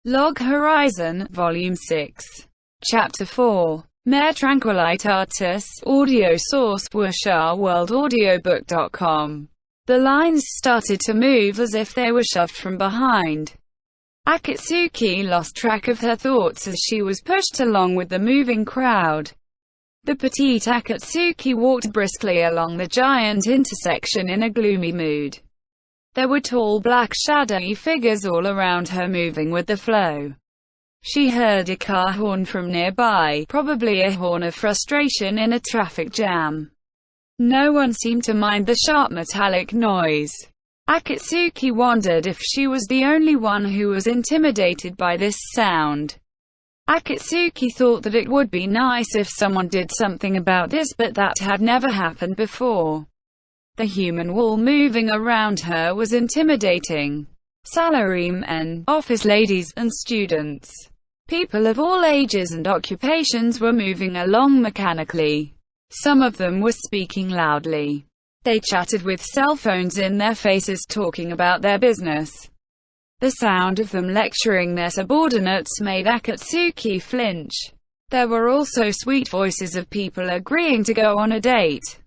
Log Horizon, Volume 6. Chapter 4. Mare Tranquillitatis, audio source, Wuxia, The lines started to move as if they were shoved from behind. Akatsuki lost track of her thoughts as she was pushed along with the moving crowd. The petite Akatsuki walked briskly along the giant intersection in a gloomy mood. There were tall black shadowy figures all around her moving with the flow. She heard a car horn from nearby, probably a horn of frustration in a traffic jam. No one seemed to mind the sharp metallic noise. Akatsuki wondered if she was the only one who was intimidated by this sound. Akatsuki thought that it would be nice if someone did something about this, but that had never happened before. The human wall moving around her was intimidating. Salarymen, office ladies, and students. People of all ages and occupations were moving along mechanically. Some of them were speaking loudly. They chatted with cell phones in their faces, talking about their business. The sound of them lecturing their subordinates made Akatsuki flinch. There were also sweet voices of people agreeing to go on a date.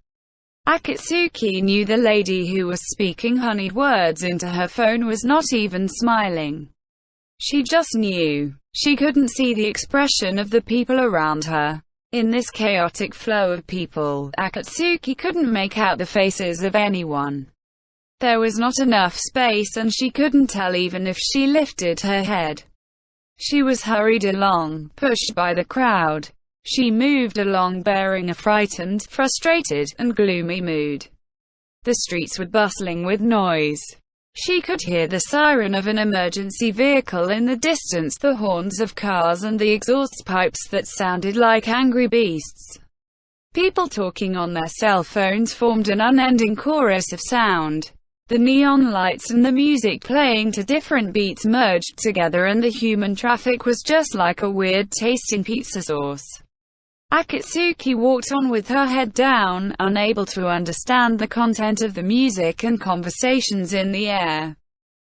Akatsuki knew the lady who was speaking honeyed words into her phone was not even smiling. She just knew. She couldn't see the expression of the people around her. In this chaotic flow of people, Akatsuki couldn't make out the faces of anyone. There was not enough space and she couldn't tell even if she lifted her head. She was hurried along, pushed by the crowd. She moved along bearing a frightened, frustrated, and gloomy mood. The streets were bustling with noise. She could hear the siren of an emergency vehicle in the distance, the horns of cars and the exhaust pipes that sounded like angry beasts. People talking on their cell phones formed an unending chorus of sound. The neon lights and the music playing to different beats merged together, and the human traffic was just like a weird-tasting pizza sauce. Akatsuki walked on with her head down, unable to understand the content of the music and conversations in the air.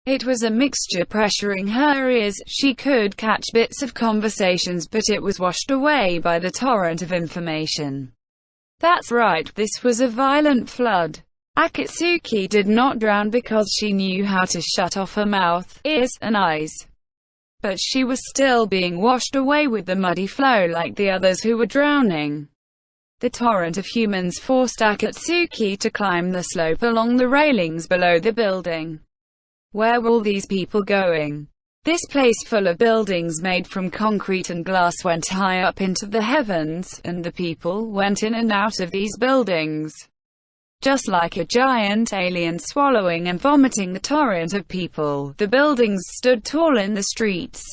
It was a mixture pressuring her ears. She could catch bits of conversations, but it was washed away by the torrent of information. That's right, this was a violent flood. Akatsuki did not drown because she knew how to shut off her mouth, ears, and eyes. But she was still being washed away with the muddy flow like the others who were drowning. The torrent of humans forced Akatsuki to climb the slope along the railings below the building. Where were all these people going? This place full of buildings made from concrete and glass went high up into the heavens, and the people went in and out of these buildings. Just like a giant alien swallowing and vomiting the torrent of people, the buildings stood tall in the streets.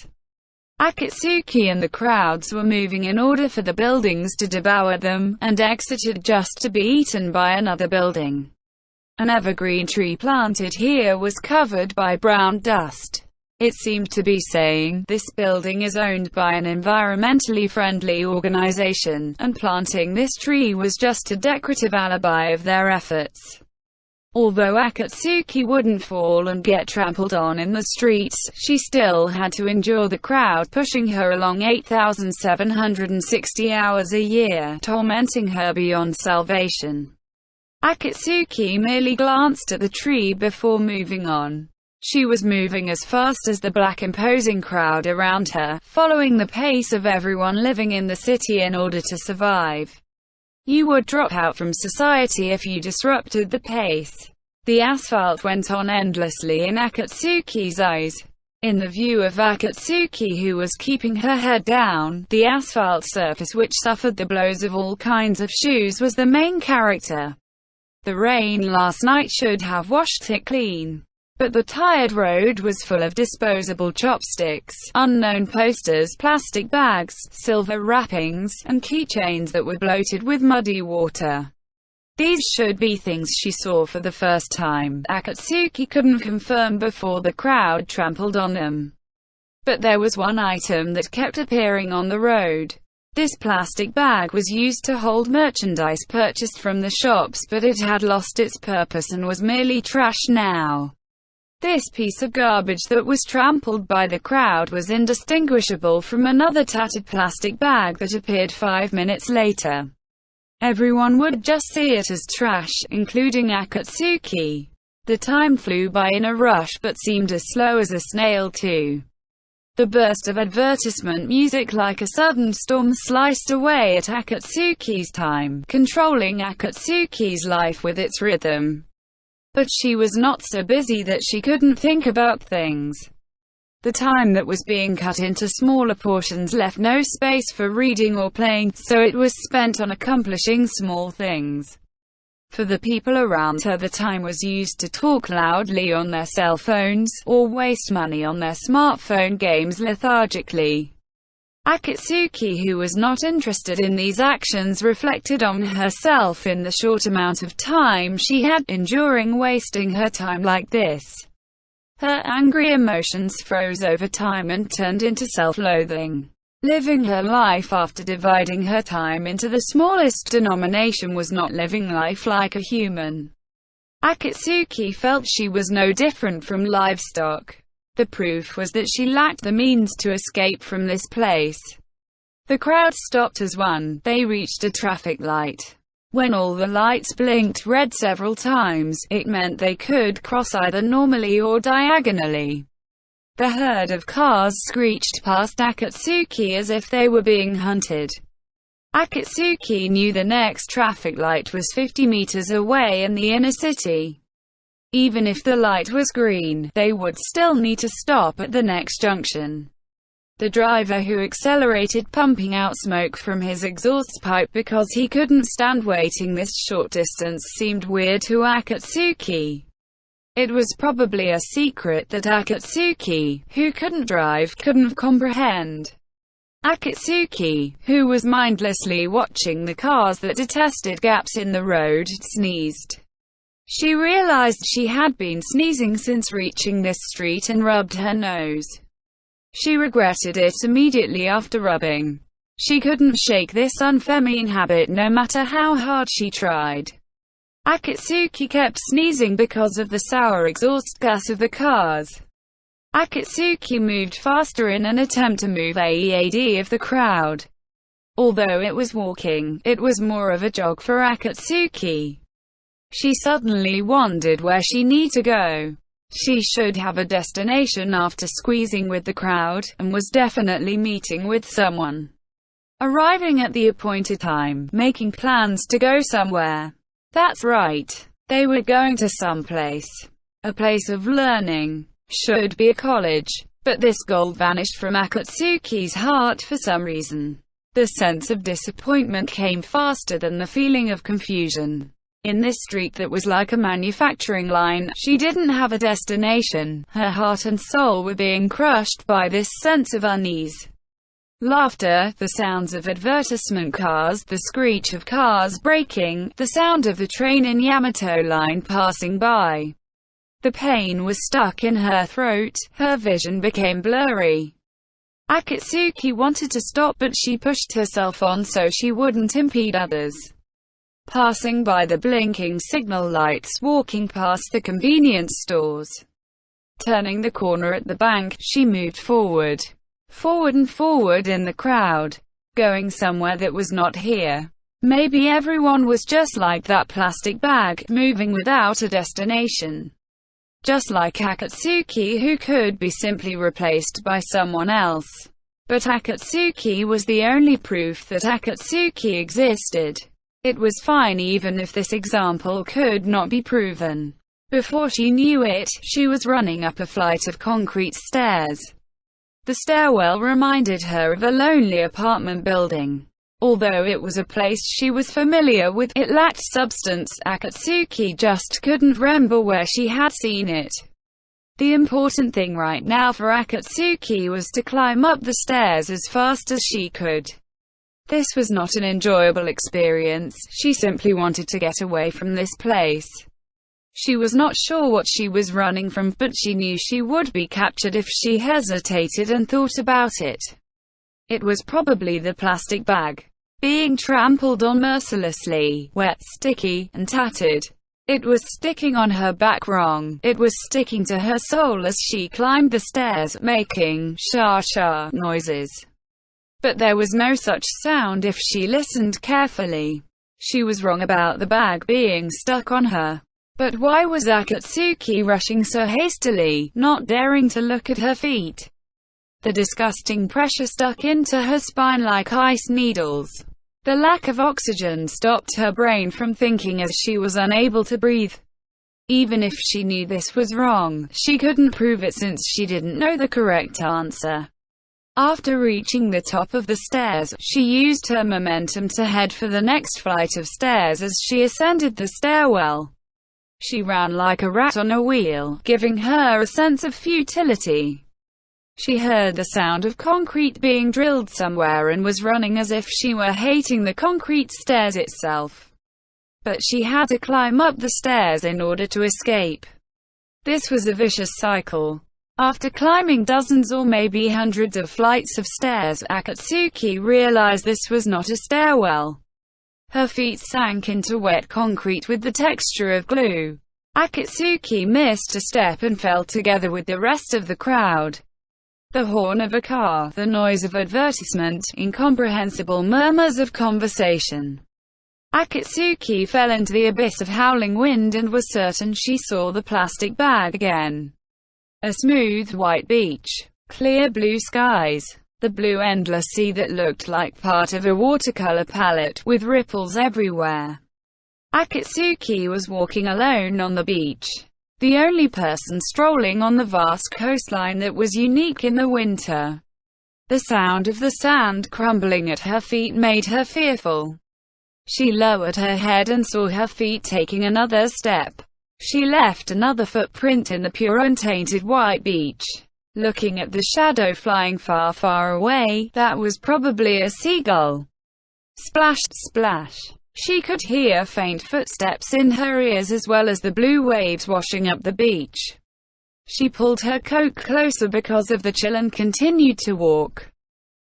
Akatsuki and the crowds were moving in order for the buildings to devour them, and exited just to be eaten by another building. An evergreen tree planted here was covered by brown dust. It seemed to be saying, "This building is owned by an environmentally friendly organization, and planting this tree was just a decorative alibi of their efforts." Although Akatsuki wouldn't fall and get trampled on in the streets, she still had to endure the crowd pushing her along 8,760 hours a year, tormenting her beyond salvation. Akatsuki merely glanced at the tree before moving on. She was moving as fast as the black imposing crowd around her, following the pace of everyone living in the city in order to survive. You would drop out from society if you disrupted the pace. The asphalt went on endlessly in Akatsuki's eyes. In the view of Akatsuki, who was keeping her head down, the asphalt surface, which suffered the blows of all kinds of shoes, was the main character. The rain last night should have washed it clean. But the tired road was full of disposable chopsticks, unknown posters, plastic bags, silver wrappings, and keychains that were bloated with muddy water. These should be things she saw for the first time. Akatsuki couldn't confirm before the crowd trampled on them. But there was one item that kept appearing on the road. This plastic bag was used to hold merchandise purchased from the shops, but it had lost its purpose and was merely trash now. This piece of garbage that was trampled by the crowd was indistinguishable from another tattered plastic bag that appeared 5 minutes later. Everyone would just see it as trash, including Akatsuki. The time flew by in a rush but seemed as slow as a snail too. The burst of advertisement music like a sudden storm sliced away at Akatsuki's time, controlling Akatsuki's life with its rhythm. But she was not so busy that she couldn't think about things. The time that was being cut into smaller portions left no space for reading or playing, so it was spent on accomplishing small things. For the people around her, the time was used to talk loudly on their cell phones, or waste money on their smartphone games lethargically. Akatsuki, who was not interested in these actions, reflected on herself in the short amount of time she had enduring wasting her time like this. Her angry emotions froze over time and turned into self-loathing. Living her life after dividing her time into the smallest denomination was not living life like a human. Akatsuki felt she was no different from livestock. The proof was that she lacked the means to escape from this place. The crowd stopped as one. They reached a traffic light. When all the lights blinked red several times, it meant they could cross either normally or diagonally. The herd of cars screeched past Akatsuki as if they were being hunted. Akatsuki knew the next traffic light was 50 meters away in the inner city. Even if the light was green, they would still need to stop at the next junction. The driver, who accelerated, pumping out smoke from his exhaust pipe because he couldn't stand waiting this short distance, seemed weird to Akatsuki. It was probably a secret that Akatsuki, who couldn't drive, couldn't comprehend. Akatsuki, who was mindlessly watching the cars that detested gaps in the road, sneezed. She realized she had been sneezing since reaching this street and rubbed her nose. She regretted it immediately after rubbing. She couldn't shake this unfeminine habit no matter how hard she tried. Akatsuki kept sneezing because of the sour exhaust gas of the cars. Akatsuki moved faster in an attempt to move ahead of the crowd. Although it was walking, it was more of a jog for Akatsuki. She suddenly wondered where she needed to go. She should have a destination after squeezing with the crowd, and was definitely meeting with someone. Arriving at the appointed time, making plans to go somewhere. That's right. They were going to someplace. A place of learning. Should be a college. But this goal vanished from Akatsuki's heart for some reason. The sense of disappointment came faster than the feeling of confusion. In this street that was like a manufacturing line, she didn't have a destination. Her heart and soul were being crushed by this sense of unease. Laughter, the sounds of advertisement cars, the screech of cars braking, the sound of the train in Yamato line passing by. The pain was stuck in her throat, her vision became blurry. Akatsuki wanted to stop, but she pushed herself on so she wouldn't impede others. Passing by the blinking signal lights, walking past the convenience stores. Turning the corner at the bank, she moved forward. Forward and forward in the crowd. Going somewhere that was not here. Maybe everyone was just like that plastic bag, moving without a destination. Just like Akatsuki, who could be simply replaced by someone else. But Akatsuki was the only proof that Akatsuki existed. It was fine even if this example could not be proven. Before she knew it, she was running up a flight of concrete stairs. The stairwell reminded her of a lonely apartment building. Although it was a place she was familiar with, it lacked substance. Akatsuki just couldn't remember where she had seen it. The important thing right now for Akatsuki was to climb up the stairs as fast as she could. This was not an enjoyable experience, she simply wanted to get away from this place. She was not sure what she was running from, but she knew she would be captured if she hesitated and thought about it. It was probably the plastic bag. Being trampled on mercilessly, wet, sticky, and tattered. It was sticking on her back wrong. It was sticking to her soul as she climbed the stairs, making sha-sha noises. But there was no such sound if she listened carefully. She was wrong about the bag being stuck on her. But why was Akatsuki rushing so hastily, not daring to look at her feet? The disgusting pressure stuck into her spine like ice needles. The lack of oxygen stopped her brain from thinking as she was unable to breathe. Even if she knew this was wrong, she couldn't prove it since she didn't know the correct answer. After reaching the top of the stairs, she used her momentum to head for the next flight of stairs as she ascended the stairwell. She ran like a rat on a wheel, giving her a sense of futility. She heard the sound of concrete being drilled somewhere and was running as if she were hating the concrete stairs itself. But she had to climb up the stairs in order to escape. This was a vicious cycle. After climbing dozens or maybe hundreds of flights of stairs, Akatsuki realized this was not a stairwell. Her feet sank into wet concrete with the texture of glue. Akatsuki missed a step and fell together with the rest of the crowd. The horn of a car, the noise of advertisement, incomprehensible murmurs of conversation. Akatsuki fell into the abyss of howling wind and was certain she saw the plastic bag again. A smooth white beach. Clear blue skies. The blue endless sea that looked like part of a watercolor palette, with ripples everywhere. Akatsuki was walking alone on the beach. The only person strolling on the vast coastline that was unique in the winter. The sound of the sand crumbling at her feet made her fearful. She lowered her head and saw her feet taking another step. She left another footprint in the pure untainted white beach. Looking at the shadow flying far, far away, that was probably a seagull. Splash, splash. She could hear faint footsteps in her ears as well as the blue waves washing up the beach. She pulled her coat closer because of the chill and continued to walk.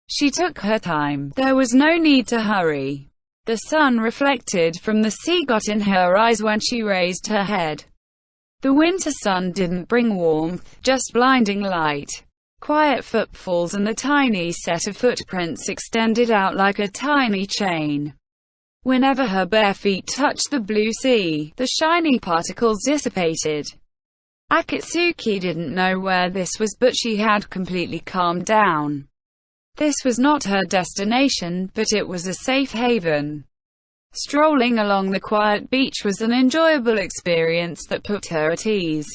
She took her time. There was no need to hurry. The sun reflected from the sea got in her eyes when she raised her head. The winter sun didn't bring warmth, just blinding light. Quiet footfalls and the tiny set of footprints extended out like a tiny chain. Whenever her bare feet touched the blue sea, the shiny particles dissipated. Akatsuki didn't know where this was, but she had completely calmed down. This was not her destination, but it was a safe haven. Strolling along the quiet beach was an enjoyable experience that put her at ease.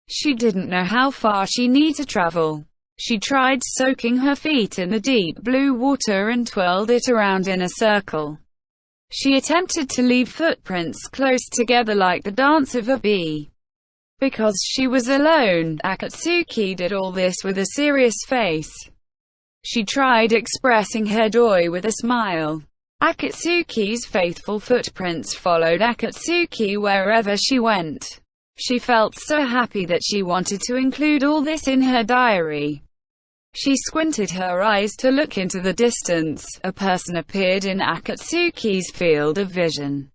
She didn't know how far she needed to travel. She tried soaking her feet in the deep blue water and twirled it around in a circle. She attempted to leave footprints close together like the dance of a bee. Because she was alone, Akatsuki did all this with a serious face. She tried expressing her joy with a smile. Akatsuki's faithful footprints followed Akatsuki wherever she went. She felt so happy that she wanted to include all this in her diary. She squinted her eyes to look into the distance. A person appeared in Akatsuki's field of vision.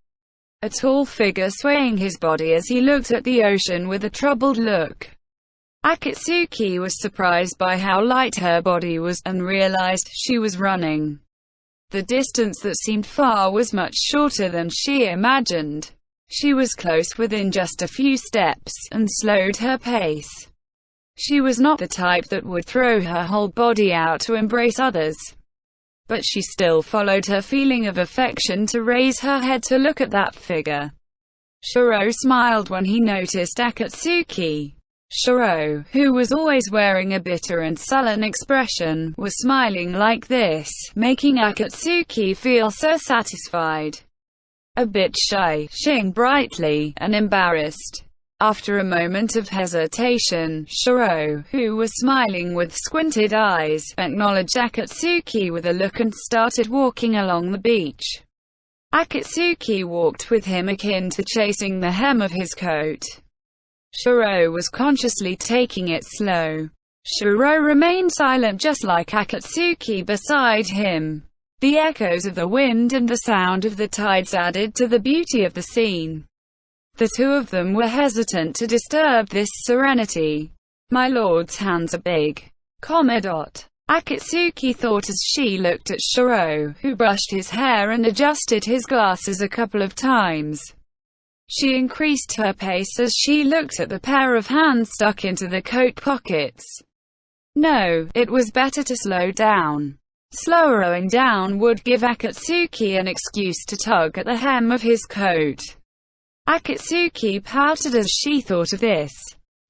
A tall figure swaying his body as he looked at the ocean with a troubled look. Akatsuki was surprised by how light her body was, and realized she was running. The distance that seemed far was much shorter than she imagined. She was close within just a few steps, and slowed her pace. She was not the type that would throw her whole body out to embrace others. But she still followed her feeling of affection to raise her head to look at that figure. Shiro smiled when he noticed Akatsuki. Shiro, who was always wearing a bitter and sullen expression, was smiling like this, making Akatsuki feel so satisfied. A bit shy, shining brightly, and embarrassed. After a moment of hesitation, Shiro, who was smiling with squinted eyes, acknowledged Akatsuki with a look and started walking along the beach. Akatsuki walked with him akin to chasing the hem of his coat. Shiro was consciously taking it slow. Shiro remained silent just like Akatsuki beside him. The echoes of the wind and the sound of the tides added to the beauty of the scene. The two of them were hesitant to disturb this serenity. "My lord's hands are big." Akatsuki thought as she looked at Shiro, who brushed his hair and adjusted his glasses a couple of times. She increased her pace as she looked at the pair of hands stuck into the coat pockets. No, it was better to slow down. Slowing down would give Akatsuki an excuse to tug at the hem of his coat. Akatsuki pouted as she thought of this.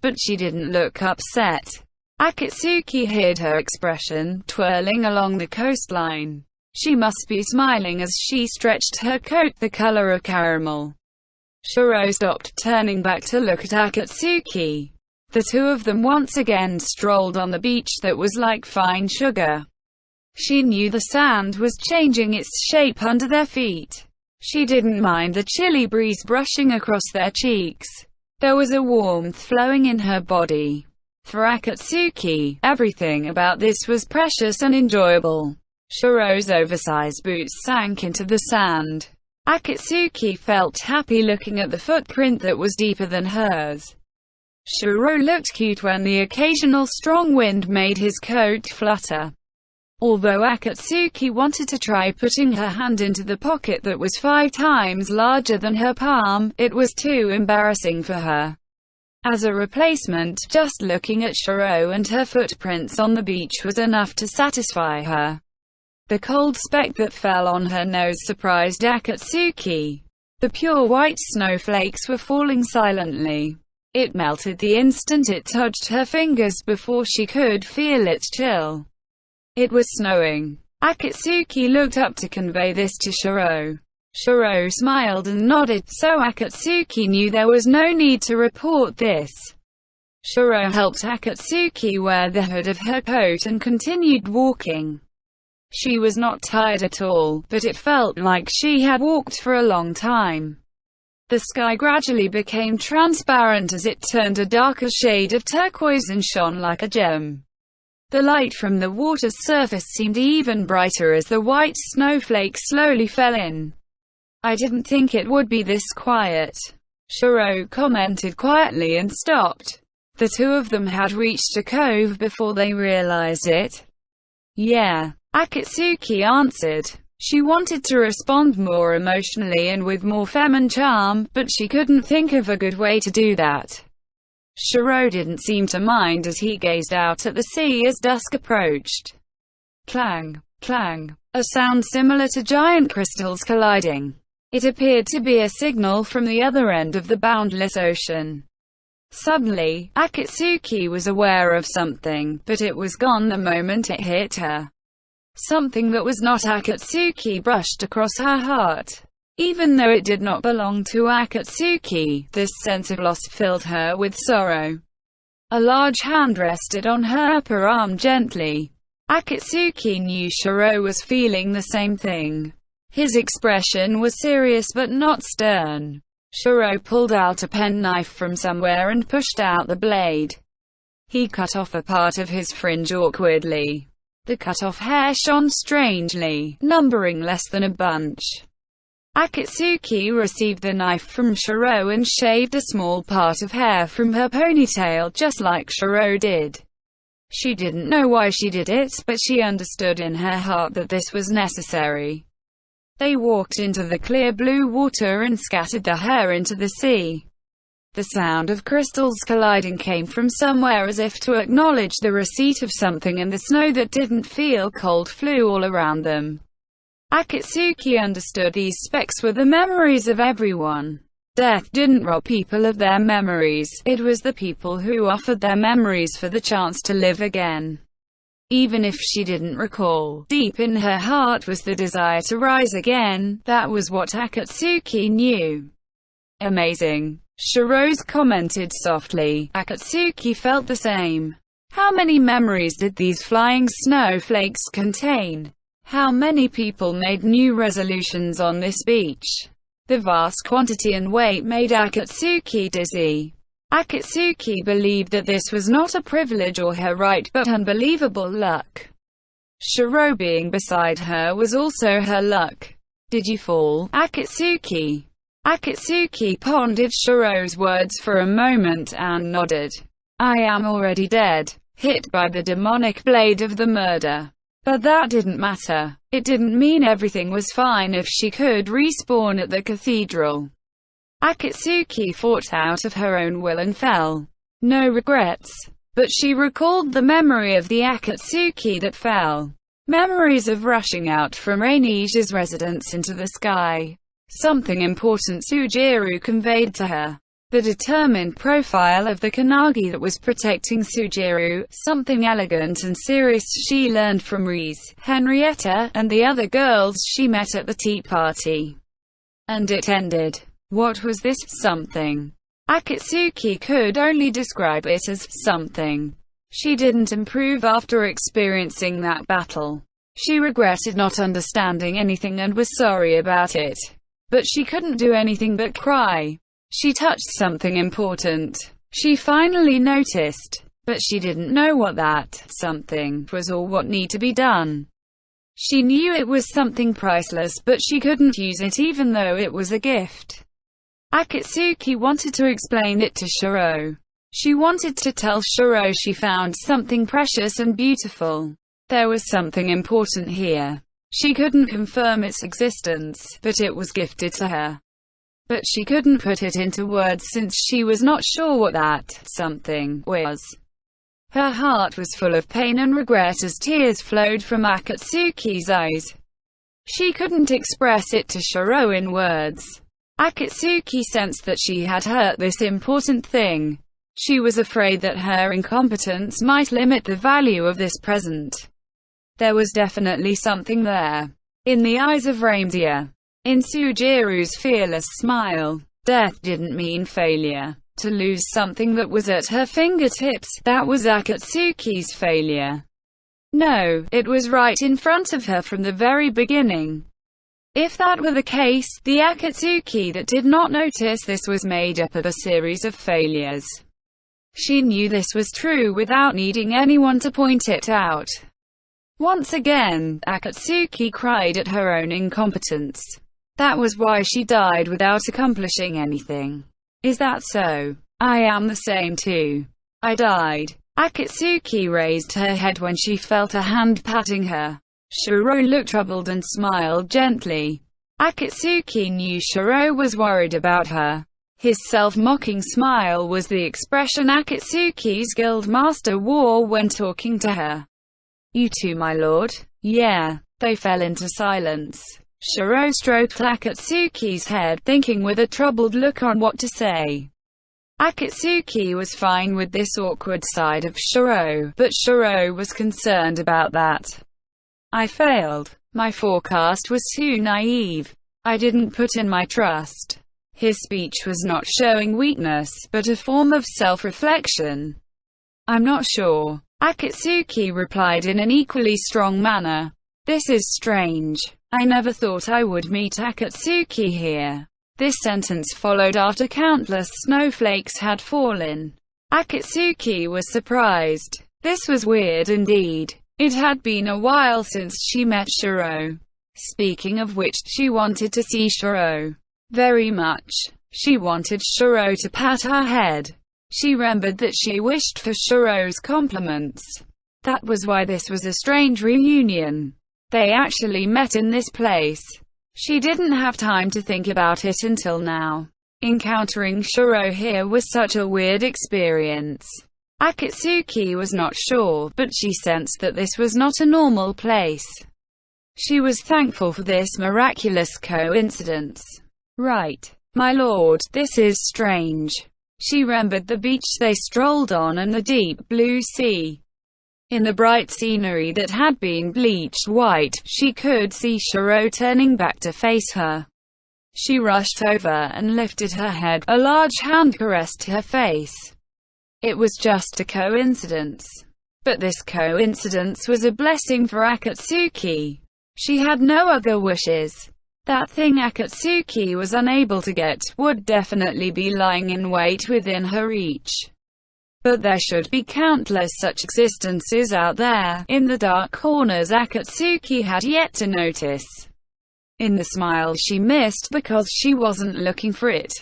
But she didn't look upset. Akatsuki hid her expression, twirling along the coastline. She must be smiling as she stretched her coat the color of caramel. Shiro stopped, turning back to look at Akatsuki. The two of them once again strolled on the beach that was like fine sugar. She knew the sand was changing its shape under their feet. She didn't mind the chilly breeze brushing across their cheeks. There was a warmth flowing in her body. For Akatsuki, everything about this was precious and enjoyable. Shiro's oversized boots sank into the sand. Akatsuki felt happy looking at the footprint that was deeper than hers. Shiro looked cute when the occasional strong wind made his coat flutter. Although Akatsuki wanted to try putting her hand into the pocket that was 5 times larger than her palm, it was too embarrassing for her. As a replacement, just looking at Shiro and her footprints on the beach was enough to satisfy her. The cold speck that fell on her nose surprised Akatsuki. The pure white snowflakes were falling silently. It melted the instant it touched her fingers before she could feel its chill. It was snowing. Akatsuki looked up to convey this to Shiro. Shiro smiled and nodded, so Akatsuki knew there was no need to report this. Shiro helped Akatsuki wear the hood of her coat and continued walking. She was not tired at all, but it felt like she had walked for a long time. The sky gradually became transparent as it turned a darker shade of turquoise and shone like a gem. The light from the water's surface seemed even brighter as the white snowflakes slowly fell in. "I didn't think it would be this quiet," Shiro commented quietly and stopped. The two of them had reached a cove before they realized it. "Yeah," Akatsuki answered. She wanted to respond more emotionally and with more feminine charm, but she couldn't think of a good way to do that. Shiro didn't seem to mind as he gazed out at the sea as dusk approached. Clang, clang, a sound similar to giant crystals colliding. It appeared to be a signal from the other end of the boundless ocean. Suddenly, Akatsuki was aware of something, but it was gone the moment it hit her. Something that was not Akatsuki brushed across her heart. Even though it did not belong to Akatsuki, this sense of loss filled her with sorrow. A large hand rested on her upper arm gently. Akatsuki knew Shiro was feeling the same thing. His expression was serious but not stern. Shiro pulled out a penknife from somewhere and pushed out the blade. He cut off a part of his fringe awkwardly. The cut-off hair shone strangely, numbering less than a bunch. Akatsuki received the knife from Shiro and shaved a small part of hair from her ponytail just like Shiro did. She didn't know why she did it, but she understood in her heart that this was necessary. They walked into the clear blue water and scattered the hair into the sea. The sound of crystals colliding came from somewhere as if to acknowledge the receipt of something, and the snow that didn't feel cold flew all around them. Akatsuki understood these specks were the memories of everyone. Death didn't rob people of their memories, it was the people who offered their memories for the chance to live again. Even if she didn't recall, deep in her heart was the desire to rise again. That was what Akatsuki knew. Amazing, Shiro's commented softly. Akatsuki felt the same. How many memories did these flying snowflakes contain? How many people made new resolutions on this beach? The vast quantity and weight made Akatsuki dizzy. Akatsuki believed that this was not a privilege or her right, but unbelievable luck. Shiro being beside her was also her luck. "Did you fall, Akatsuki?" Akatsuki pondered Shiro's words for a moment and nodded. I am already dead, hit by the demonic blade of the murder. But that didn't matter. It didn't mean everything was fine if she could respawn at the cathedral. Akatsuki fought out of her own will and fell. No regrets. But she recalled the memory of the Akatsuki that fell. Memories of rushing out from Rainisha's residence into the sky. Something important Sujiro conveyed to her. The determined profile of the Kanagi that was protecting Sujiro, something elegant and serious she learned from Rize, Henrietta, and the other girls she met at the tea party. And it ended. What was this something? Akatsuki could only describe it as something. She didn't improve after experiencing that battle. She regretted not understanding anything and was sorry about it. But she couldn't do anything but cry. She touched something important. She finally noticed. But she didn't know what that something was or what needed to be done. She knew it was something priceless, but she couldn't use it even though it was a gift. Akatsuki wanted to explain it to Shiro. She wanted to tell Shiro she found something precious and beautiful. There was something important here. She couldn't confirm its existence, but it was gifted to her. But she couldn't put it into words since she was not sure what that something was. Her heart was full of pain and regret as tears flowed from Akatsuki's eyes. She couldn't express it to Shiro in words. Akatsuki sensed that she had hurt this important thing. She was afraid that her incompetence might limit the value of this present. There was definitely something there. In the eyes of Ramdia. In Sujiru's fearless smile. Death didn't mean failure. To lose something that was at her fingertips, that was Akatsuki's failure. No, it was right in front of her from the very beginning. If that were the case, the Akatsuki that did not notice this was made up of a series of failures. She knew this was true without needing anyone to point it out. Once again, Akatsuki cried at her own incompetence. That was why she died without accomplishing anything. Is that so? I am the same too. I died. Akatsuki raised her head when she felt a hand patting her. Shiro looked troubled and smiled gently. Akatsuki knew Shiro was worried about her. His self-mocking smile was the expression Akatsuki's guild master wore when talking to her. You too, my lord? Yeah. They fell into silence. Shiro stroked Akatsuki's head, thinking with a troubled look on what to say. Akatsuki was fine with this awkward side of Shiro, but Shiro was concerned about that. I failed. My forecast was too naive. I didn't put in my trust. His speech was not showing weakness, but a form of self-reflection. I'm not sure. Akatsuki replied in an equally strong manner. This is strange. I never thought I would meet Akatsuki here. This sentence followed after countless snowflakes had fallen. Akatsuki was surprised. This was weird indeed. It had been a while since she met Shiro. Speaking of which, she wanted to see Shiro. Very much. She wanted Shiro to pat her head. She remembered that she wished for Shiro's compliments. That was why this was a strange reunion. They actually met in this place. She didn't have time to think about it until now. Encountering Shiro here was such a weird experience. Akatsuki was not sure, but she sensed that this was not a normal place. She was thankful for this miraculous coincidence. Right, my lord, this is strange. She remembered the beach they strolled on and the deep blue sea. In the bright scenery that had been bleached white, she could see Shiro turning back to face her. She rushed over and lifted her head. A large hand caressed her face. It was just a coincidence. But this coincidence was a blessing for Akatsuki. She had no other wishes. That thing Akatsuki was unable to get would definitely be lying in wait within her reach. But there should be countless such existences out there, in the dark corners Akatsuki had yet to notice. in the smile she missed because she wasn't looking for it.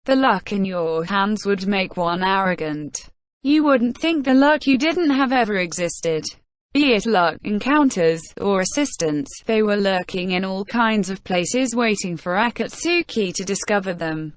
The luck in your hands would make one arrogant. You wouldn't think the luck you didn't have ever existed. Be it luck, encounters, or assistance, they were lurking in all kinds of places waiting for Akatsuki to discover them.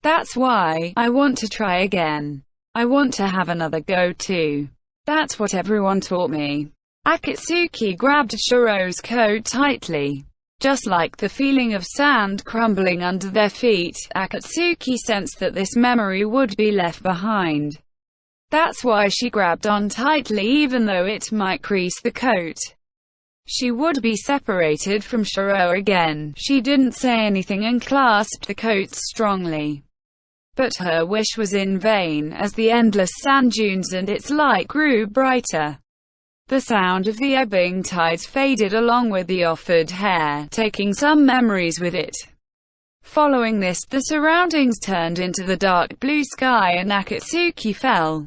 That's why I want to try again. I want to have another go too. That's what everyone taught me. Akatsuki grabbed Shiro's coat tightly. Just like the feeling of sand crumbling under their feet, Akatsuki sensed that this memory would be left behind. That's why she grabbed on tightly even though it might crease the coat. She would be separated from Shiro again. She didn't say anything and clasped the coat strongly. But her wish was in vain, as the endless sand dunes and its light grew brighter. The sound of the ebbing tides faded along with the offered hair, taking some memories with it. Following this, the surroundings turned into the dark blue sky and Akatsuki fell.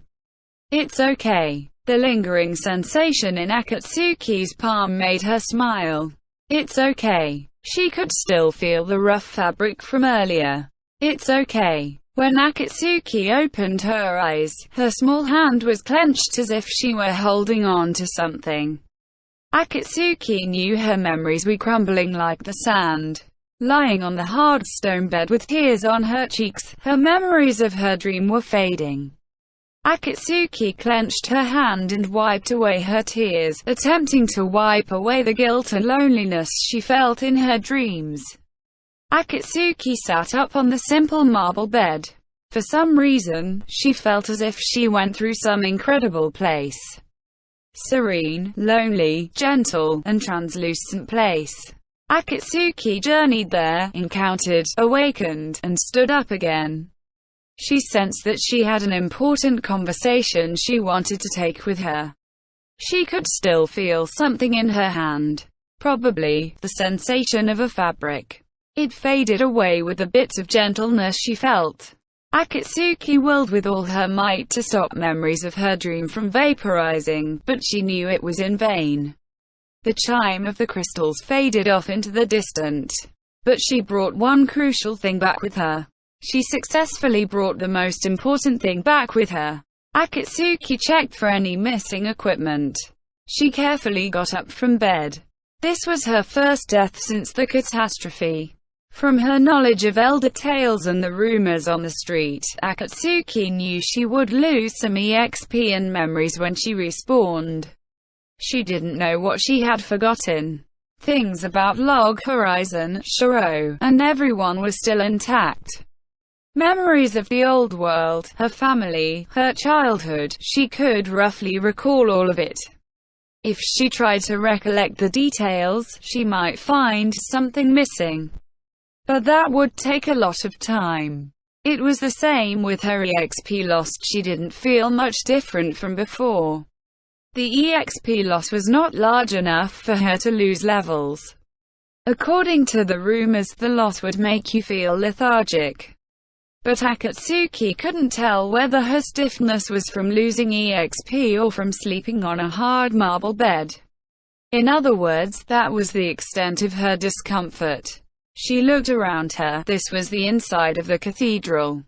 It's okay. The lingering sensation in Akatsuki's palm made her smile. It's okay. She could still feel the rough fabric from earlier. It's okay. When Akatsuki opened her eyes, her small hand was clenched as if she were holding on to something. Akatsuki knew her memories were crumbling like the sand. Lying on the hard stone bed with tears on her cheeks, her memories of her dream were fading. Akatsuki clenched her hand and wiped away her tears, attempting to wipe away the guilt and loneliness she felt in her dreams. Akatsuki sat up on the simple marble bed. For some reason, she felt as if she went through some incredible place. Serene, lonely, gentle, and translucent place. Akatsuki journeyed there, encountered, awakened, and stood up again. She sensed that she had an important conversation she wanted to take with her. She could still feel something in her hand. Probably the sensation of a fabric. It faded away with the bits of gentleness she felt. Akatsuki willed with all her might to stop memories of her dream from vaporizing, but she knew it was in vain. The chime of the crystals faded off into the distant. But she brought one crucial thing back with her. She successfully brought the most important thing back with her. Akatsuki checked for any missing equipment. She carefully got up from bed. This was her first death since the catastrophe. From her knowledge of elder tales and the rumors on the street, Akatsuki knew she would lose some EXP and memories when she respawned. She didn't know what she had forgotten. Things about Log Horizon, Shiro, and everyone were still intact. Memories of the old world, her family, her childhood, she could roughly recall all of it. If she tried to recollect the details, she might find something missing. But that would take a lot of time. It was the same with her EXP lost. She didn't feel much different from before. The EXP loss was not large enough for her to lose levels. According to the rumors, the loss would make you feel lethargic. But Akatsuki couldn't tell whether her stiffness was from losing EXP or from sleeping on a hard marble bed. In other words, that was the extent of her discomfort. She looked around her. This was the inside of the cathedral.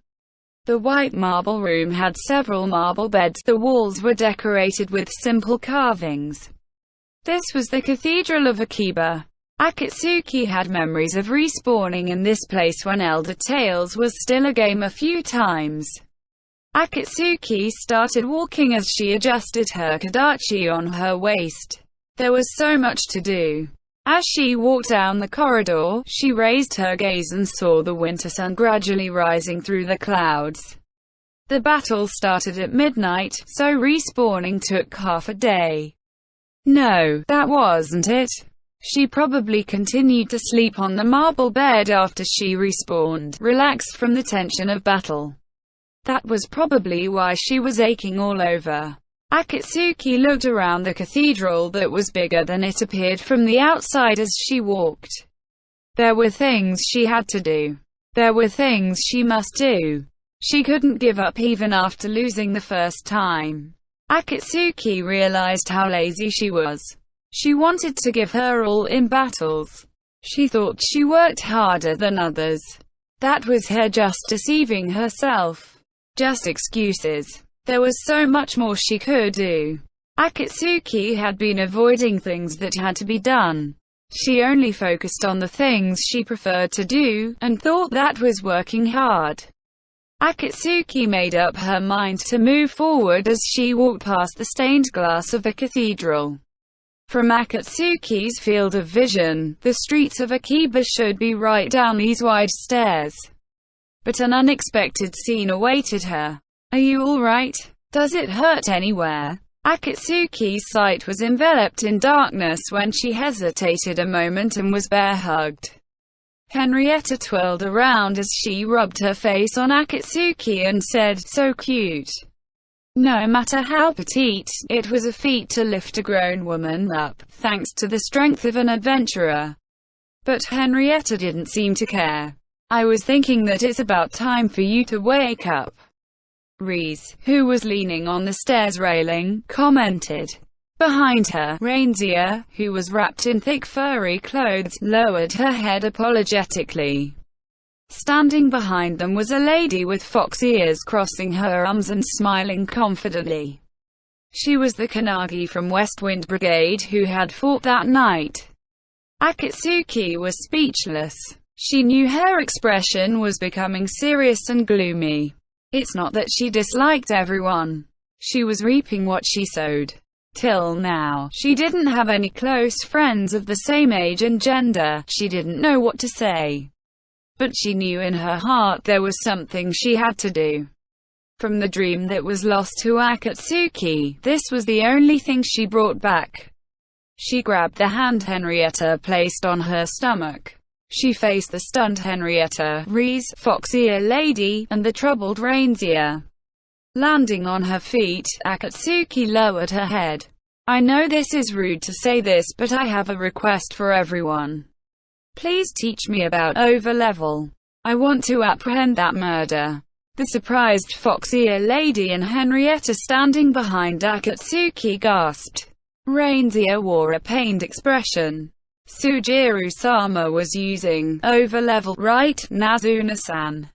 The white marble room had several marble beds. The walls were decorated with simple carvings. This was the Cathedral of Akiba. Akatsuki had memories of respawning in this place when Elder Tales was still a game a few times. Akatsuki started walking as she adjusted her kadachi on her waist. There was so much to do. As she walked down the corridor, she raised her gaze and saw the winter sun gradually rising through the clouds. The battle started at midnight, so respawning took half a day. No, that wasn't it. She probably continued to sleep on the marble bed after she respawned, relaxed from the tension of battle. That was probably why she was aching all over. Akatsuki looked around the cathedral that was bigger than it appeared from the outside as she walked. There were things she had to do. There were things she must do. She couldn't give up even after losing the first time. Akatsuki realized how lazy she was. She wanted to give her all in battles. She thought she worked harder than others. That was her just deceiving herself. Just excuses. There was so much more she could do. Akatsuki had been avoiding things that had to be done. She only focused on the things she preferred to do, and thought that was working hard. Akatsuki made up her mind to move forward as she walked past the stained glass of the cathedral. From Akatsuki's field of vision, the streets of Akiba should be right down these wide stairs. But an unexpected scene awaited her. "Are you alright? Does it hurt anywhere?" Akatsuki's sight was enveloped in darkness when she hesitated a moment and was bear-hugged. Henrietta twirled around as she rubbed her face on Akatsuki and said, "So cute." No matter how petite, it was a feat to lift a grown woman up, thanks to the strength of an adventurer. But Henrietta didn't seem to care. "I was thinking that it's about time for you to wake up," Reese, who was leaning on the stairs railing, commented. Behind her, Reindeer, who was wrapped in thick furry clothes, lowered her head apologetically. Standing behind them was a lady with fox ears crossing her arms and smiling confidently. She was the Kannagi from West Wind Brigade who had fought that night. Akatsuki was speechless. She knew her expression was becoming serious and gloomy. It's not that she disliked everyone. She was reaping what she sowed. Till now, she didn't have any close friends of the same age and gender. She didn't know what to say. But she knew in her heart there was something she had to do. From the dream that was lost to Akatsuki, this was the only thing she brought back. She grabbed the hand Henrietta placed on her stomach. She faced the stunned Henrietta, Reese, Fox-ear Lady, and the troubled Reindeer. Landing on her feet, Akatsuki lowered her head. "I know this is rude to say this, but I have a request for everyone. Please teach me about Overlevel. I want to apprehend that murder." The surprised Fox-ear Lady and Henrietta standing behind Akatsuki gasped. Reindeer wore a pained expression. "Sujiro-sama was using Overlevel, right, Nazuna-san?"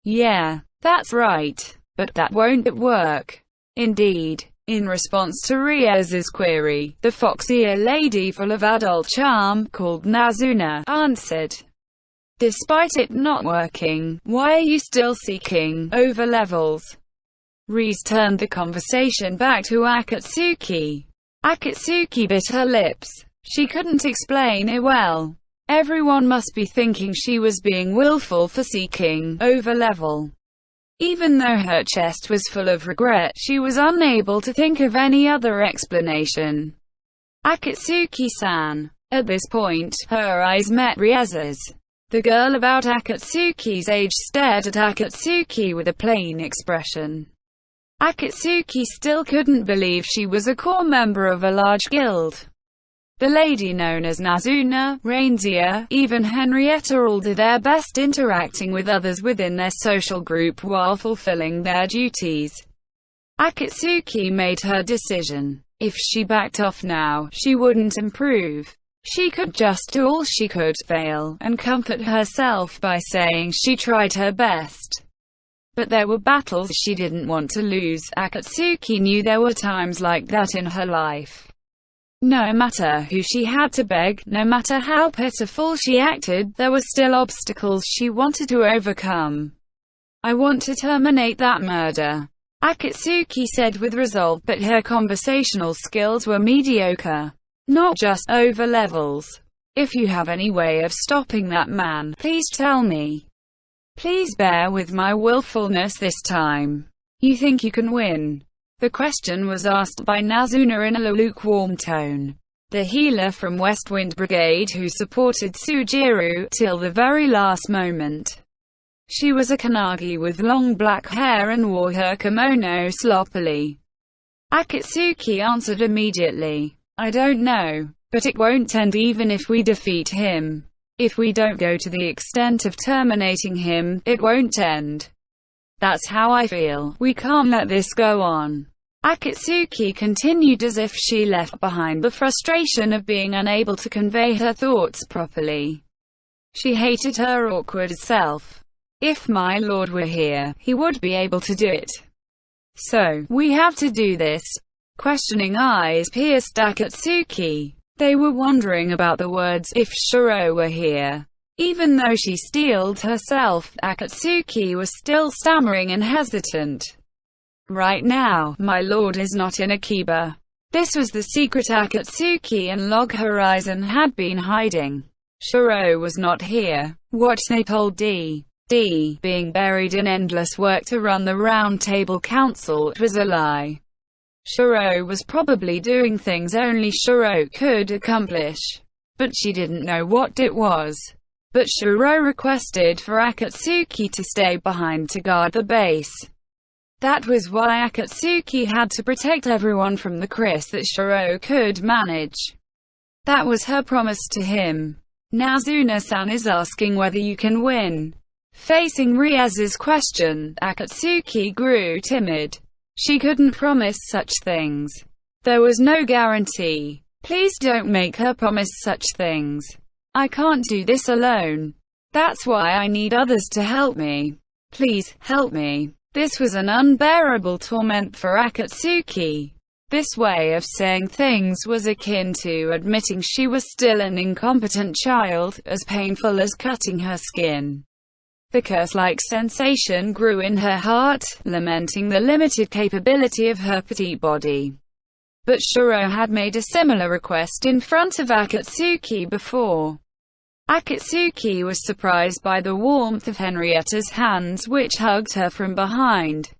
"Yeah, that's right. But that won't work." "Indeed." In response to Riez's query, the Fox-ear Lady, full of adult charm, called Nazuna, answered, "Despite it not working, why are you still seeking Overlevels?" Reese turned the conversation back to Akatsuki. Akatsuki bit her lips. She couldn't explain it well. Everyone must be thinking she was being willful for seeking Overlevel. Even though her chest was full of regret, she was unable to think of any other explanation. "Akatsuki-san." At this point, her eyes met Riez's. The girl about Akatsuki's age stared at Akatsuki with a plain expression. Akatsuki still couldn't believe she was a core member of a large guild. The lady known as Nazuna, Reindeer, even Henrietta all did their best interacting with others within their social group while fulfilling their duties. Akatsuki made her decision. If she backed off now, she wouldn't improve. She could just do all she could, fail, and comfort herself by saying she tried her best. But there were battles she didn't want to lose. Akatsuki knew there were times like that in her life. No matter who she had to beg, no matter how pitiful she acted, there were still obstacles she wanted to overcome. "I want to terminate that murder," Akatsuki said with resolve, but her conversational skills were mediocre. "Not just Overlevels. If you have any way of stopping that man, please tell me. Please bear with my willfulness this time. You think you can win?" The question was asked by Nazuna in a lukewarm tone. The healer from West Wind Brigade who supported Sujiro till the very last moment. She was a Kannagi with long black hair and wore her kimono sloppily. Akatsuki answered immediately. "I don't know. But it won't end even if we defeat him. If we don't go to the extent of terminating him, it won't end. That's how I feel. We can't let this go on." Akatsuki continued as if she left behind the frustration of being unable to convey her thoughts properly. She hated her awkward self. If my lord were here, he would be able to do it. So, we have to do this. Questioning eyes pierced Akatsuki. They were wondering about the words, if Shiro were here. Even though she steeled herself, Akatsuki was still stammering and hesitant. Right now, my lord is not in Akiba. This was the secret Akatsuki and Log Horizon had been hiding. Shiro was not here. What they told D, being buried in endless work to run the Round Table Council, it was a lie. Shiro was probably doing things only Shiro could accomplish. But she didn't know what it was. But Shiro requested for Akatsuki to stay behind to guard the base. That was why Akatsuki had to protect everyone from the Chris that Shiro could manage. That was her promise to him. Now Zuna-san is asking whether you can win. Facing Riez's question, Akatsuki grew timid. She couldn't promise such things. There was no guarantee. Please don't make her promise such things. I can't do this alone. That's why I need others to help me. Please, help me. This was an unbearable torment for Akatsuki. This way of saying things was akin to admitting she was still an incompetent child, as painful as cutting her skin. The curse-like sensation grew in her heart, lamenting the limited capability of her petite body. But Shiro had made a similar request in front of Akatsuki before. Akatsuki was surprised by the warmth of Henrietta's hands which hugged her from behind.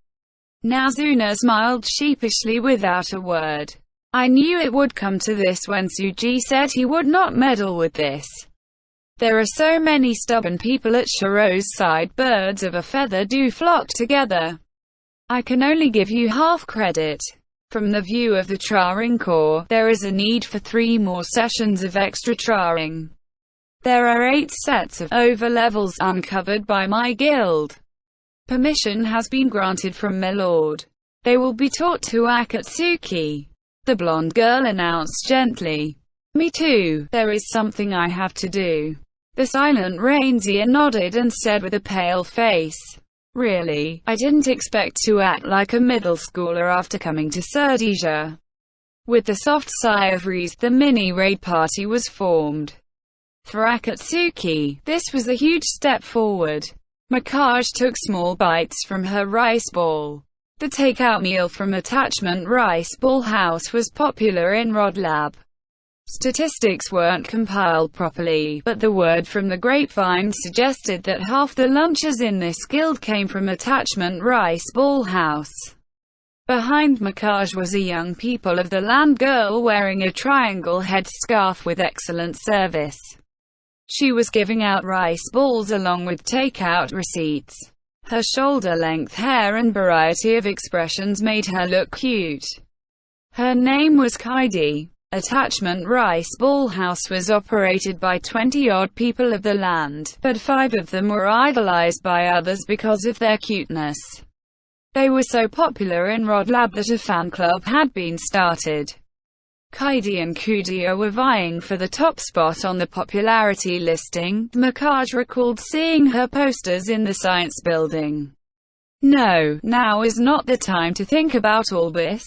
Nazuna smiled sheepishly without a word. I knew it would come to this when Tsuji said he would not meddle with this. There are so many stubborn people at Shiro's side, birds of a feather do flock together. I can only give you half credit. From the view of the Traring Corps, there is a need for 3 more sessions of extra Traring. There are 8 sets of over-levels uncovered by my guild. Permission has been granted from my lord. They will be taught to Akatsuki. The blonde girl announced gently. Me too, there is something I have to do. The silent Reindeer nodded and said with a pale face. Really, I didn't expect to act like a middle schooler after coming to Surdisia. With the soft sigh of Reese, the mini-raid party was formed. For Akatsuki, this was a huge step forward. Mikage took small bites from her rice ball. The takeout meal from Attachment Rice Ball House was popular in Rod Lab. Statistics weren't compiled properly, but the word from the grapevine suggested that half the lunches in this guild came from Attachment Rice Ball House. Behind Mikage was a young people of the land girl wearing a triangle headscarf with excellent service. She was giving out rice balls along with takeout receipts. Her shoulder-length hair and variety of expressions made her look cute. Her name was Kaidi. Attachment Rice Ball House was operated by 20-odd people of the land, but 5 of them were idolized by others because of their cuteness. They were so popular in Rod Lab that a fan club had been started. Kaidi and Kudia were vying for the top spot on the popularity listing. Mikage recalled seeing her posters in the science building. No, now is not the time to think about all this.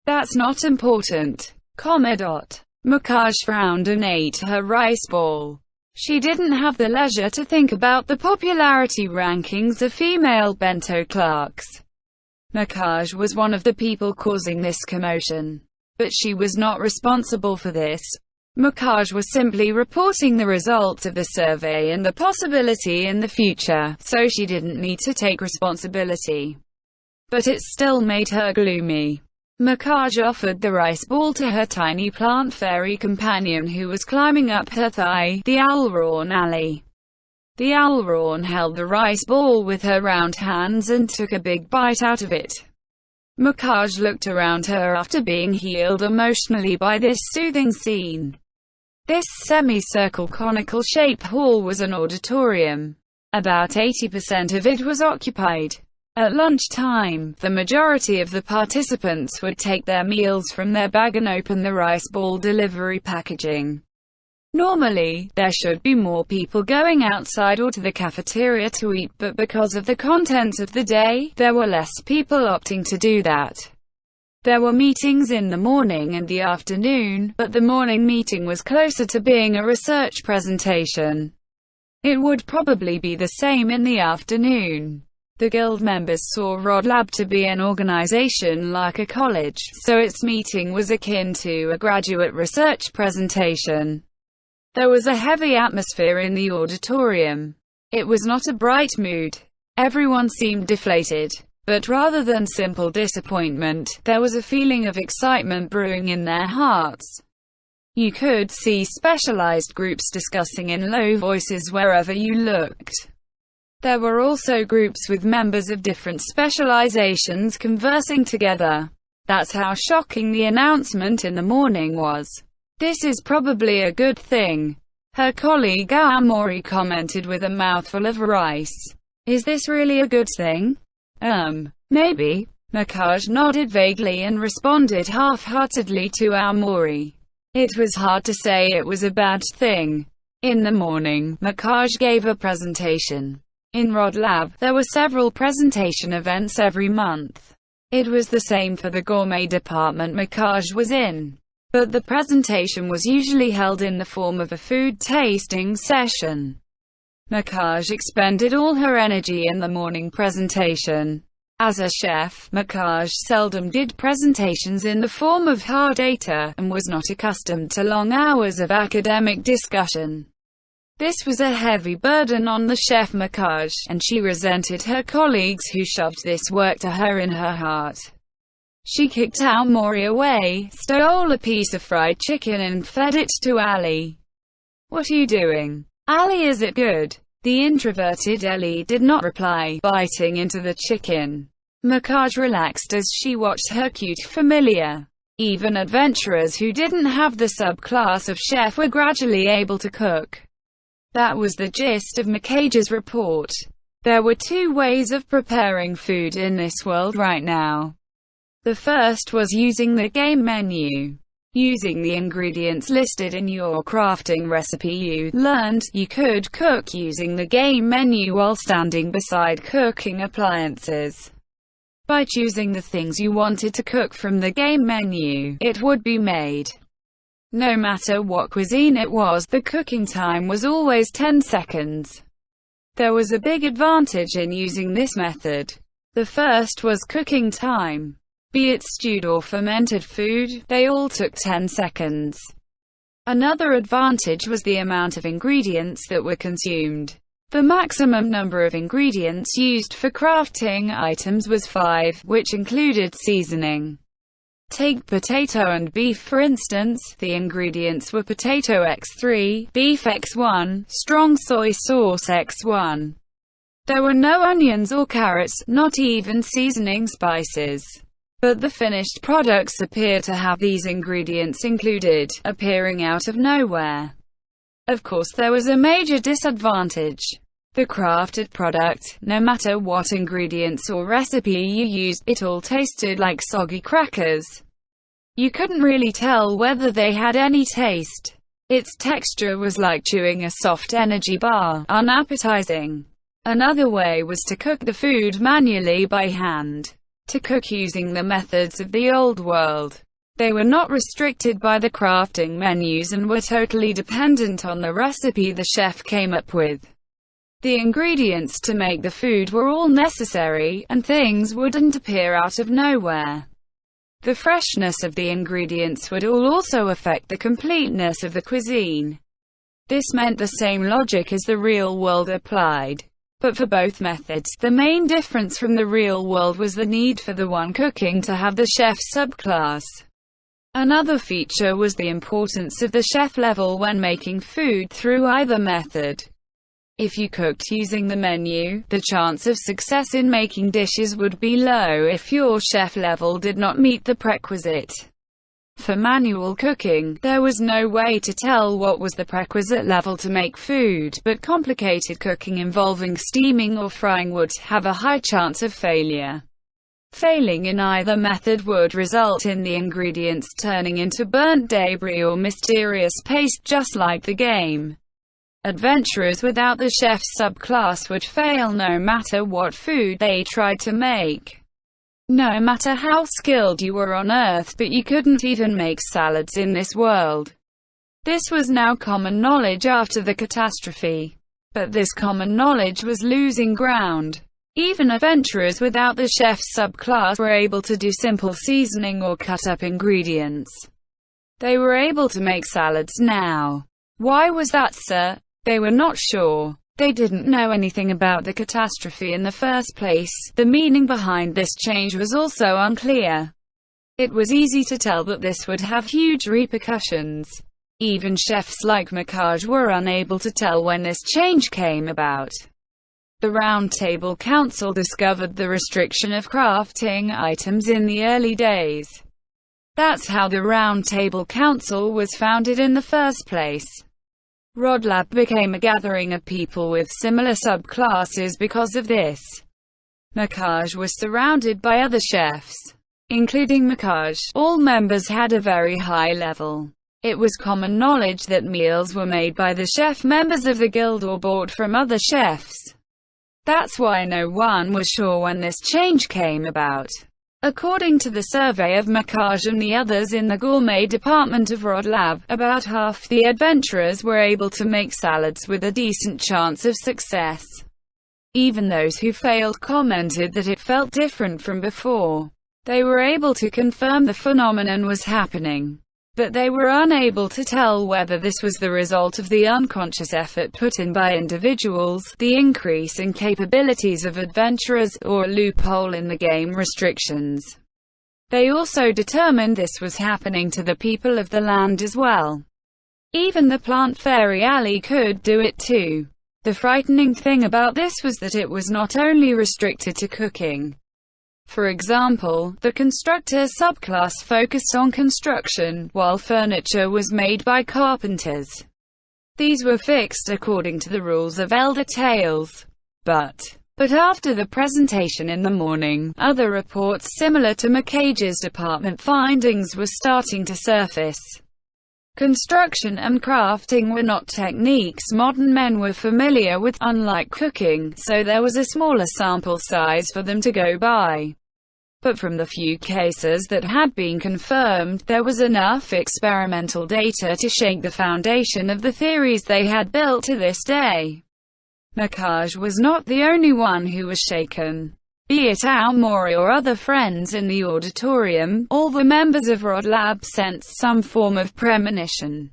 That's not important. Mikage frowned and ate her rice ball. She didn't have the leisure to think about the popularity rankings of female bento clerks. Mikage was one of the people causing this commotion. But she was not responsible for this. Mikage was simply reporting the results of the survey and the possibility in the future, so she didn't need to take responsibility. But it still made her gloomy. Mikage offered the rice ball to her tiny plant fairy companion who was climbing up her thigh, the Alraun Alley. The Alraun held the rice ball with her round hands and took a big bite out of it. Mikage looked around her after being healed emotionally by this soothing scene. This semicircle conical-shaped hall was an auditorium. About 80% of it was occupied. At lunchtime, the majority of the participants would take their meals from their bag and open the rice ball delivery packaging. Normally, there should be more people going outside or to the cafeteria to eat, but because of the contents of the day, there were less people opting to do that. There were meetings in the morning and the afternoon, but the morning meeting was closer to being a research presentation. It would probably be the same in the afternoon. The guild members saw RodLab to be an organization like a college, so its meeting was akin to a graduate research presentation. There was a heavy atmosphere in the auditorium. It was not a bright mood. Everyone seemed deflated. But rather than simple disappointment, there was a feeling of excitement brewing in their hearts. You could see specialized groups discussing in low voices wherever you looked. There were also groups with members of different specializations conversing together. That's how shocking the announcement in the morning was. "This is probably a good thing," her colleague Aomori commented with a mouthful of rice. "Is this really a good thing?" Maybe." Mikage nodded vaguely and responded half-heartedly to Aomori. It was hard to say it was a bad thing. In the morning, Mikage gave a presentation. In RodLab, there were several presentation events every month. It was the same for the gourmet department Mikage was in. But the presentation was usually held in the form of a food tasting session. Mikage expended all her energy in the morning presentation. As a chef, Mikage seldom did presentations in the form of hard data, and was not accustomed to long hours of academic discussion. This was a heavy burden on the chef Mikage, and she resented her colleagues who shoved this work to her in her heart. She kicked Aomori away, stole a piece of fried chicken and fed it to Ali. "What are you doing? Ali, is it good?" The introverted Ellie did not reply, biting into the chicken. Mikage relaxed as she watched her cute familiar. Even adventurers who didn't have the subclass of chef were gradually able to cook. That was the gist of Mikage's report. There were two ways of preparing food in this world right now. The first was using the game menu. Using the ingredients listed in your crafting recipe, you learned you could cook using the game menu while standing beside cooking appliances. By choosing the things you wanted to cook from the game menu, it would be made. No matter what cuisine it was, the cooking time was always 10 seconds. There was a big advantage in using this method. The first was cooking time. Be it stewed or fermented food, they all took 10 seconds. Another advantage was the amount of ingredients that were consumed. The maximum number of ingredients used for crafting items was 5, which included seasoning. Take potato and beef for instance. The ingredients were potato x3, beef x1, strong soy sauce x1. There were no onions or carrots, not even seasoning spices. But the finished products appear to have these ingredients included, appearing out of nowhere. Of course, there was a major disadvantage. The crafted product, no matter what ingredients or recipe you used, it all tasted like soggy crackers. You couldn't really tell whether they had any taste. Its texture was like chewing a soft energy bar, unappetizing. Another way was to cook the food manually by hand. To cook using the methods of the old world. They were not restricted by the crafting menus and were totally dependent on the recipe the chef came up with. The ingredients to make the food were all necessary, and things wouldn't appear out of nowhere. The freshness of the ingredients would also affect the completeness of the cuisine. This meant the same logic as the real world applied. But for both methods, the main difference from the real world was the need for the one cooking to have the chef subclass. Another feature was the importance of the chef level when making food through either method. If you cooked using the menu, the chance of success in making dishes would be low if your chef level did not meet the prerequisite. For manual cooking, there was no way to tell what was the prerequisite level to make food, but complicated cooking involving steaming or frying would have a high chance of failure. Failing in either method would result in the ingredients turning into burnt debris or mysterious paste, just like the game. Adventurers without the chef subclass would fail no matter what food they tried to make. No matter how skilled you were on Earth, but you couldn't even make salads in this world. This was now common knowledge after the catastrophe. But this common knowledge was losing ground. Even adventurers without the chef subclass were able to do simple seasoning or cut up ingredients. They were able to make salads now. Why was that, sir? They were not sure. They didn't know anything about the catastrophe in the first place. The meaning behind this change was also unclear. It was easy to tell that this would have huge repercussions. Even chefs like Mikaj were unable to tell when this change came about. The Round Table Council discovered the restriction of crafting items in the early days. That's how the Round Table Council was founded in the first place. RodLab became a gathering of people with similar subclasses because of this. Mikaj was surrounded by other chefs, including Mikaj. All members had a very high level. It was common knowledge that meals were made by the chef members of the guild or bought from other chefs. That's why no one was sure when this change came about. According to the survey of Mikaj and the others in the gourmet department of RodLab, about half the adventurers were able to make salads with a decent chance of success. Even those who failed commented that it felt different from before. They were able to confirm the phenomenon was happening, but they were unable to tell whether this was the result of the unconscious effort put in by individuals, the increase in capabilities of adventurers, or a loophole in the game restrictions. They also determined this was happening to the people of the land as well. Even the plant fairy Ali could do it too. The frightening thing about this was that it was not only restricted to cooking. For example, the constructor subclass focused on construction, while furniture was made by carpenters. These were fixed according to the rules of Elder Tales. But after the presentation in the morning, other reports similar to Mikaj's department findings were starting to surface. Construction and crafting were not techniques modern men were familiar with, unlike cooking, so there was a smaller sample size for them to go by. But from the few cases that had been confirmed, there was enough experimental data to shake the foundation of the theories they had built to this day. Mikaj was not the only one who was shaken. Be it Aomori or other friends in the auditorium, all the members of RodLab sensed some form of premonition.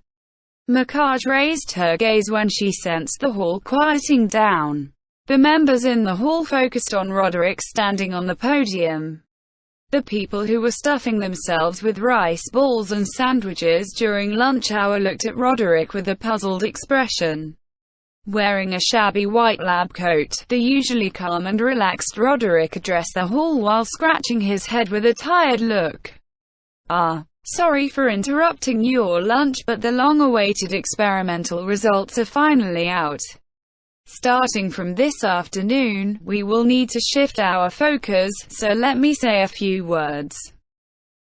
Mikaj raised her gaze when she sensed the hall quieting down. The members in the hall focused on Roderick standing on the podium. The people who were stuffing themselves with rice balls and sandwiches during lunch hour looked at Roderick with a puzzled expression. Wearing a shabby white lab coat, the usually calm and relaxed Roderick addressed the hall while scratching his head with a tired look. Sorry for interrupting your lunch, but the long-awaited experimental results are finally out. Starting from this afternoon, we will need to shift our focus, so let me say a few words.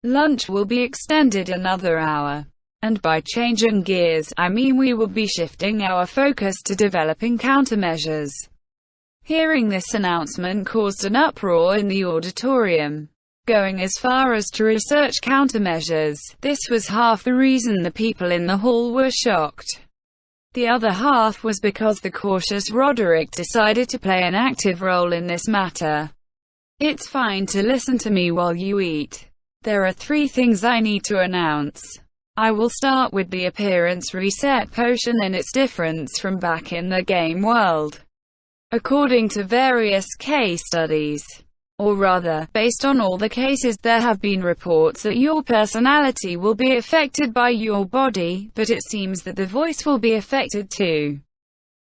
Lunch will be extended another hour. And by changing gears, I mean we will be shifting our focus to developing countermeasures. Hearing this announcement caused an uproar in the auditorium. Going as far as to research countermeasures, this was half the reason the people in the hall were shocked. The other half was because the cautious Roderick decided to play an active role in this matter. It's fine to listen to me while you eat. There are 3 things I need to announce. I will start with the appearance reset potion and its difference from back in the game world. According to various case studies, or rather, based on all the cases, there have been reports that your personality will be affected by your body, but it seems that the voice will be affected too.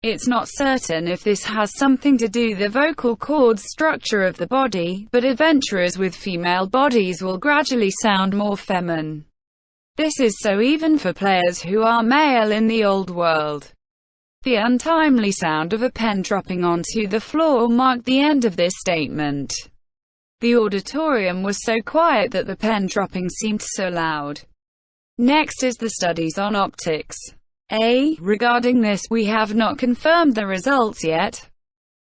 It's not certain if this has something to do with the vocal cord structure of the body, but adventurers with female bodies will gradually sound more feminine. This is so even for players who are male in the old world. The untimely sound of a pen dropping onto the floor marked the end of this statement. The auditorium was so quiet that the pen dropping seemed so loud. Next is the studies on optics. Regarding this, we have not confirmed the results yet.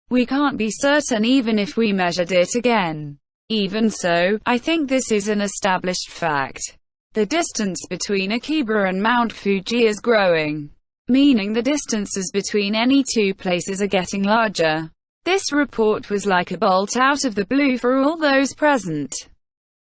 We can't be certain even if we measured it again. Even so, I think this is an established fact. The distance between Akiba and Mount Fuji is growing, meaning the distances between any two places are getting larger. This report was like a bolt out of the blue for all those present.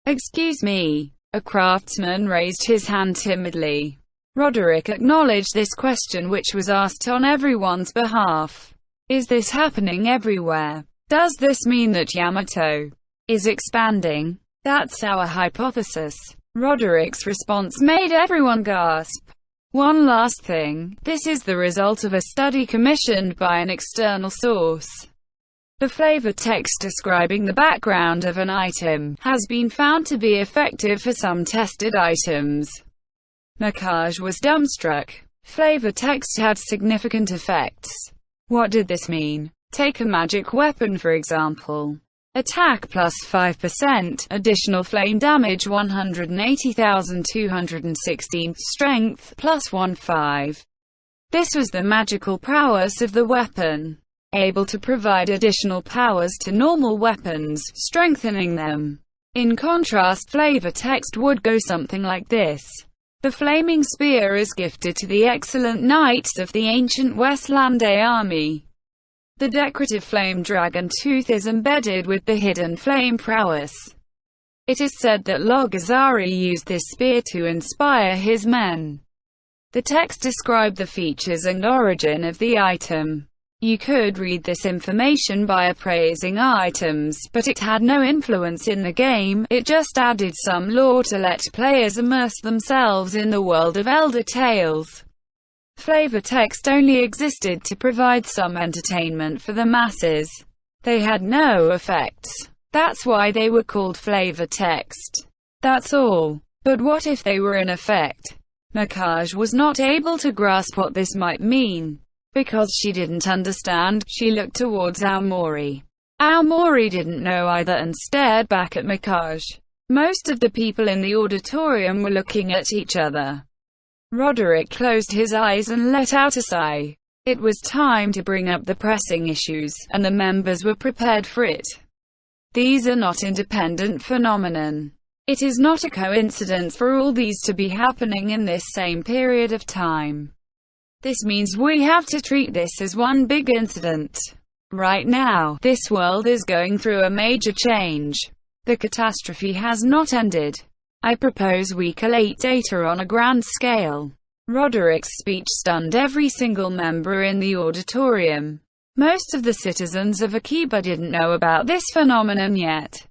Excuse me. A craftsman raised his hand timidly. Roderick acknowledged this question, which was asked on everyone's behalf. Is this happening everywhere? Does this mean that Yamato is expanding? That's our hypothesis. Roderick's response made everyone gasp. One last thing. This is the result of a study commissioned by an external source. The flavor text describing the background of an item has been found to be effective for some tested items. Nakaj was dumbstruck. Flavor text had significant effects. What did this mean? Take a magic weapon for example. Attack plus 5%, additional flame damage 180,216, strength plus 15. This was the magical prowess of the weapon, able to provide additional powers to normal weapons, strengthening them. In contrast, flavor text would go something like this. The flaming spear is gifted to the excellent knights of the ancient Westland army. The decorative flame dragon tooth is embedded with the hidden flame prowess. It is said that Logazari used this spear to inspire his men. The text described the features and origin of the item. You could read this information by appraising items, but it had no influence in the game. It just added some lore to let players immerse themselves in the world of Elder Tales. Flavor text only existed to provide some entertainment for the masses. They had no effects. That's why they were called flavor text. That's all. But what if they were in effect? Nakaj was not able to grasp what this might mean. Because she didn't understand, she looked towards Aomori. Aomori didn't know either and stared back at Nakaj. Most of the people in the auditorium were looking at each other. Roderick closed his eyes and let out a sigh. It was time to bring up the pressing issues, and the members were prepared for it. These are not independent phenomenon. It is not a coincidence for all these to be happening in this same period of time. This means we have to treat this as one big incident. Right now, this world is going through a major change. The catastrophe has not ended. I propose we collate data on a grand scale. Roderick's speech stunned every single member in the auditorium. Most of the citizens of Akiba didn't know about this phenomenon yet.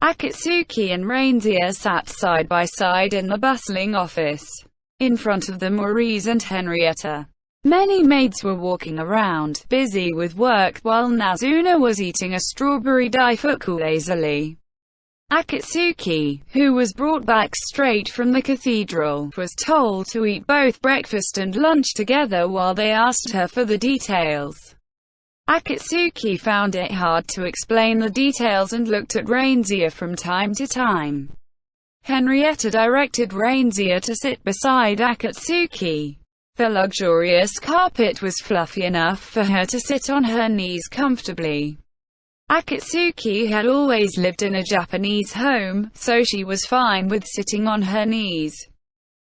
Akatsuki and Rainzia sat side by side in the bustling office. In front of them were Reese and Henrietta. Many maids were walking around, busy with work, while Nazuna was eating a strawberry daifuku lazily. Akatsuki, who was brought back straight from the cathedral, was told to eat both breakfast and lunch together while they asked her for the details. Akatsuki found it hard to explain the details and looked at Rainzia from time to time. Henrietta directed Rainzia to sit beside Akatsuki. The luxurious carpet was fluffy enough for her to sit on her knees comfortably. Akatsuki had always lived in a Japanese home, so she was fine with sitting on her knees.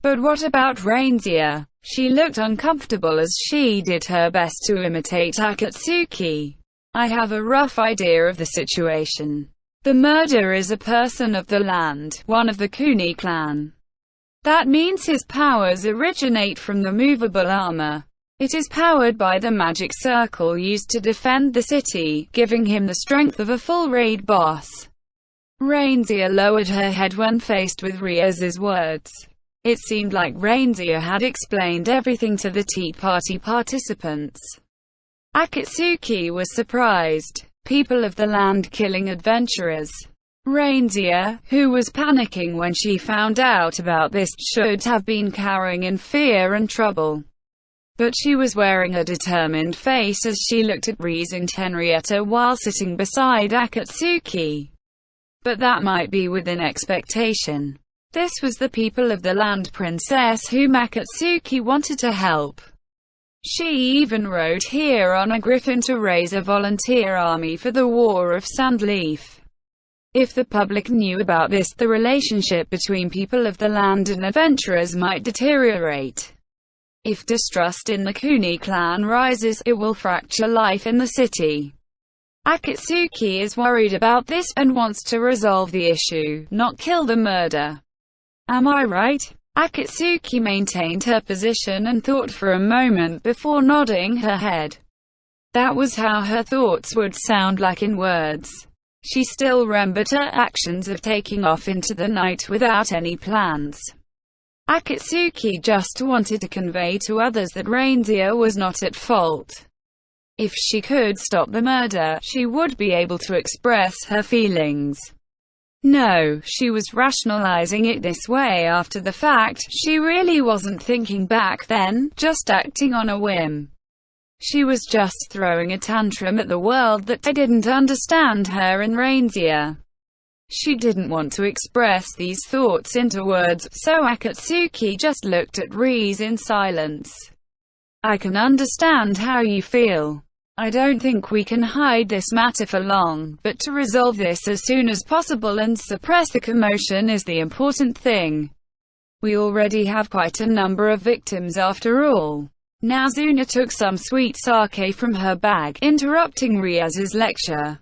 But what about Rainzia? She looked uncomfortable as she did her best to imitate Akatsuki. I have a rough idea of the situation. The murderer is a person of the land, one of the Kuni clan. That means his powers originate from the movable armor. It is powered by the magic circle used to defend the city, giving him the strength of a full raid boss. Rainzia lowered her head when faced with Riaz's words. It seemed like Rainzia had explained everything to the tea party participants. Akatsuki was surprised. People of the land killing adventurers. Rainzia, who was panicking when she found out about this, should have been cowering in fear and trouble. But she was wearing a determined face as she looked at Reese and Henrietta while sitting beside Akatsuki. but that might be within expectation. This was the people of the land princess whom Akatsuki wanted to help. She even rode here on a griffin to raise a volunteer army for the War of Sandleaf. If the public knew about this, the relationship between people of the land and adventurers might deteriorate. If distrust in the Kuni clan rises, it will fracture life in the city. Akatsuki is worried about this, and wants to resolve the issue, not kill the murder. Am I right? Akatsuki maintained her position and thought for a moment before nodding her head. That was how her thoughts would sound like in words. She still remembered her actions of taking off into the night without any plans. Akatsuki just wanted to convey to others that Reindeer was not at fault. If she could stop the murder, she would be able to express her feelings. No, she was rationalizing it this way after the fact. She really wasn't thinking back then, just acting on a whim. She was just throwing a tantrum at the world that they didn't understand her and Reindeer. She didn't want to express these thoughts into words, so Akatsuki just looked at Rize in silence. I can understand how you feel. I don't think we can hide this matter for long, but to resolve this as soon as possible and suppress the commotion is the important thing. We already have quite a number of victims after all. Nazuna took some sweet sake from her bag, interrupting Riaz's lecture.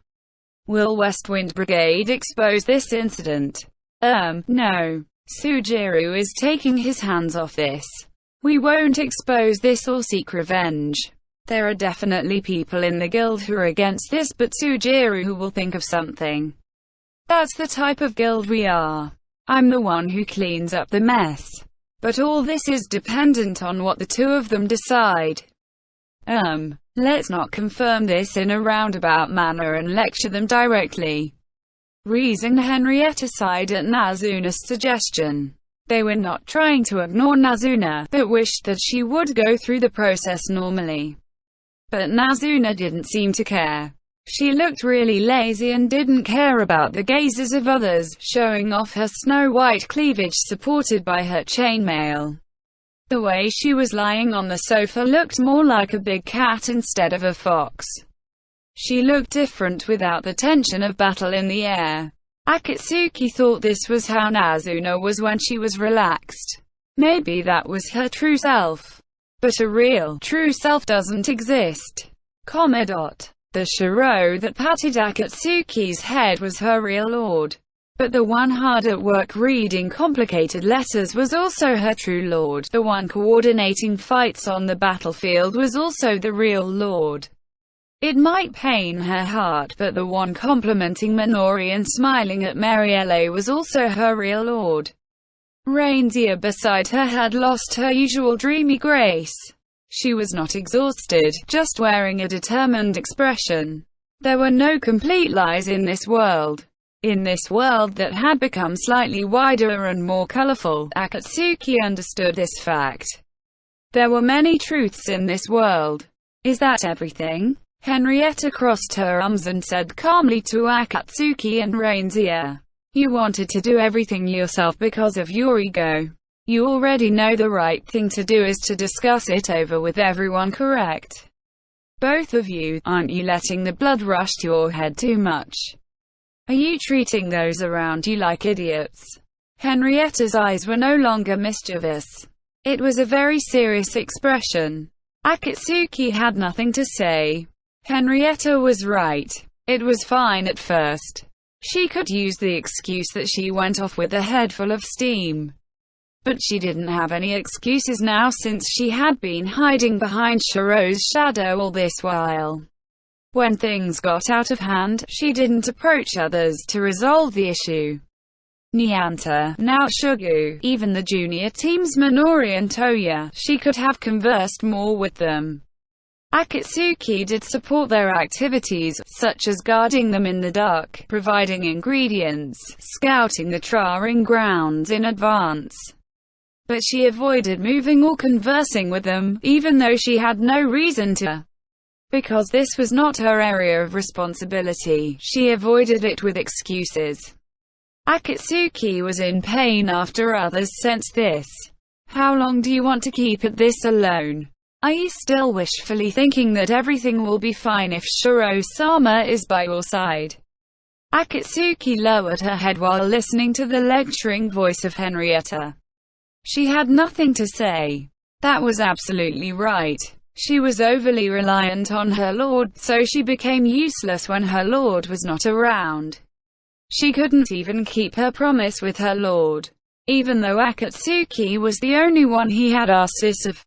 Will Westwind Brigade expose this incident? No. Sujiro is taking his hands off this. We won't expose this or seek revenge. There are definitely people in the guild who are against this, but Sujiro will think of something. That's the type of guild we are. I'm the one who cleans up the mess. But all this is dependent on what the two of them decide. Let's not confirm this in a roundabout manner and lecture them directly. Rize and Henrietta sighed at Nazuna's suggestion. They were not trying to ignore Nazuna, but wished that she would go through the process normally. But Nazuna didn't seem to care. She looked really lazy and didn't care about the gazes of others, showing off her snow-white cleavage supported by her chainmail. The way she was lying on the sofa looked more like a big cat instead of a fox. She looked different without the tension of battle in the air. Akatsuki thought this was how Nazuna was when she was relaxed. Maybe that was her true self. But a real, true self doesn't exist. The Shiro that patted Akatsuki's head was her real lord. But the one hard at work reading complicated letters was also her true lord. The one coordinating fights on the battlefield was also the real lord. It might pain her heart, but the one complimenting Minori and smiling at Marielle was also her real lord. Reindeer beside her had lost her usual dreamy grace. She was not exhausted, just wearing a determined expression. There were no complete lies in this world. In this world that had become slightly wider and more colorful, Akatsuki understood this fact. There were many truths in this world. Is that everything? Henrietta crossed her arms and said calmly to Akatsuki and Reindeer. You wanted to do everything yourself because of your ego. You already know the right thing to do is to discuss it over with everyone, correct? Both of you, aren't you letting the blood rush to your head too much? Are you treating those around you like idiots? Henrietta's eyes were no longer mischievous. It was a very serious expression. Akatsuki had nothing to say. Henrietta was right. It was fine at first. She could use the excuse that she went off with a head full of steam. But she didn't have any excuses now since she had been hiding behind Shiro's shadow all this while. When things got out of hand, she didn't approach others to resolve the issue. Nyanta, now Shugu, even the junior teams Minori and Toya, she could have conversed more with them. Akatsuki did support their activities, such as guarding them in the dark, providing ingredients, scouting the trawling grounds in advance. But she avoided moving or conversing with them, even though she had no reason to. Because this was not her area of responsibility, she avoided it with excuses. Akatsuki was in pain after others sensed this. How long do you want to keep at this alone? Are you still wishfully thinking that everything will be fine if Shiro-sama is by your side? Akatsuki lowered her head while listening to the lecturing voice of Henrietta. She had nothing to say. That was absolutely right. She was overly reliant on her lord, so she became useless when her lord was not around. She couldn't even keep her promise with her lord, even though Akatsuki was the only one he had asked this of.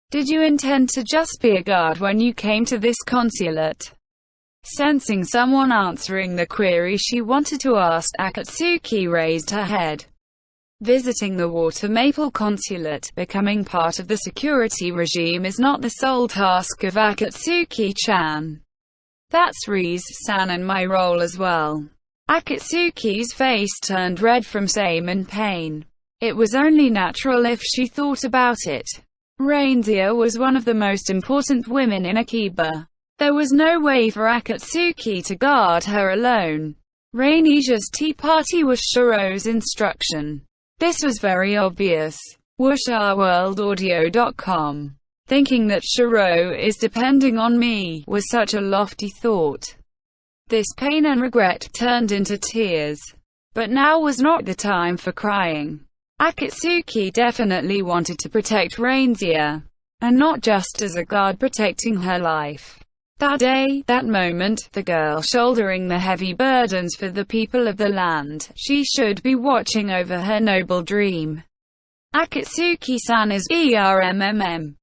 Did you intend to just be a guard when you came to this consulate? Sensing someone answering the query she wanted to ask, Akatsuki raised her head. Visiting the Water Maple Consulate, becoming part of the security regime is not the sole task of Akatsuki-chan. That's Rize-san and my role as well. Akatsuki's face turned red from shame and pain. It was only natural if she thought about it. Reindeer was one of the most important women in Akiba. There was no way for Akatsuki to guard her alone. Rainija's tea party was Shiro's instruction. This was very obvious. WushRWorldAudio.com. Thinking that Shiro is depending on me was such a lofty thought. This pain and regret turned into tears. But now was not the time for crying. Akatsuki definitely wanted to protect Reindeer, and not just as a guard protecting her life. That day, that moment, the girl shouldering the heavy burdens for the people of the land, she should be watching over her noble dream. Akatsuki-san is ERMMM.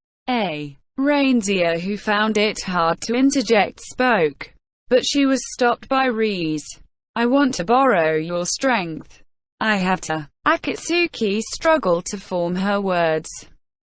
Reindeer, who found it hard to interject, spoke. But she was stopped by Rize. I want to borrow your strength. I have to. Akatsuki struggled to form her words.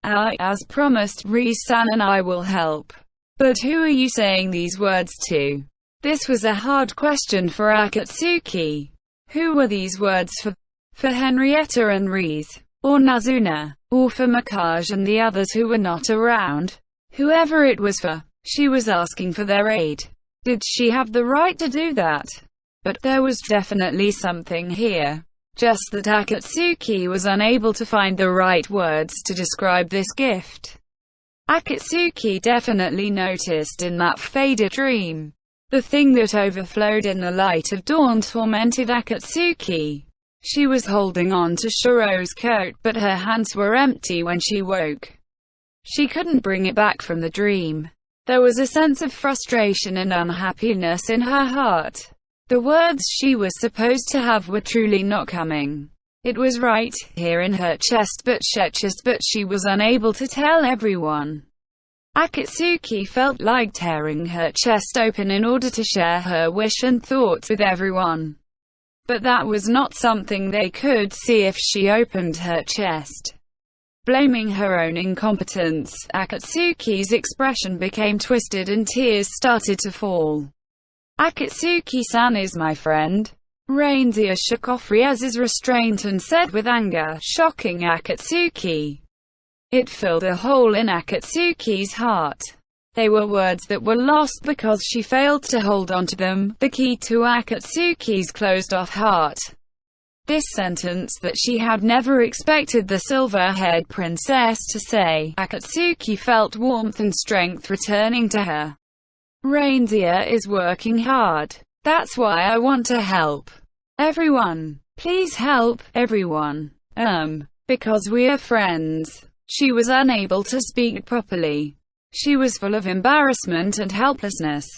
As promised, Rize-san and I will help. But who are you saying these words to? This was a hard question for Akatsuki. Who were these words for? For Henrietta and Rize? Or Nazuna? Or for Mikage and the others who were not around? Whoever it was for, she was asking for their aid. Did she have the right to do that? But there was definitely something here. Just that Akatsuki was unable to find the right words to describe this gift. Akatsuki definitely noticed in that faded dream. The thing that overflowed in the light of dawn tormented Akatsuki. She was holding on to Shiro's coat, but her hands were empty when she woke. She couldn't bring it back from the dream. There was a sense of frustration and unhappiness in her heart. The words she was supposed to have were truly not coming. It was right here in her chest, but she was unable to tell everyone. Akatsuki felt like tearing her chest open in order to share her wish and thoughts with everyone. But that was not something they could see if she opened her chest. Blaming her own incompetence, Akatsuki's expression became twisted and tears started to fall. Akatsuki-san is my friend. Reindeer shook off Rize's restraint and said with anger, shocking Akatsuki. It filled a hole in Akatsuki's heart. They were words that were lost because she failed to hold on to them, the key to Akatsuki's closed-off heart. This sentence that she had never expected the silver-haired princess to say, Akatsuki felt warmth and strength returning to her. Reindeer is working hard. That's why I want to help. Everyone. Please help, everyone. Because we are friends. She was unable to speak properly. She was full of embarrassment and helplessness.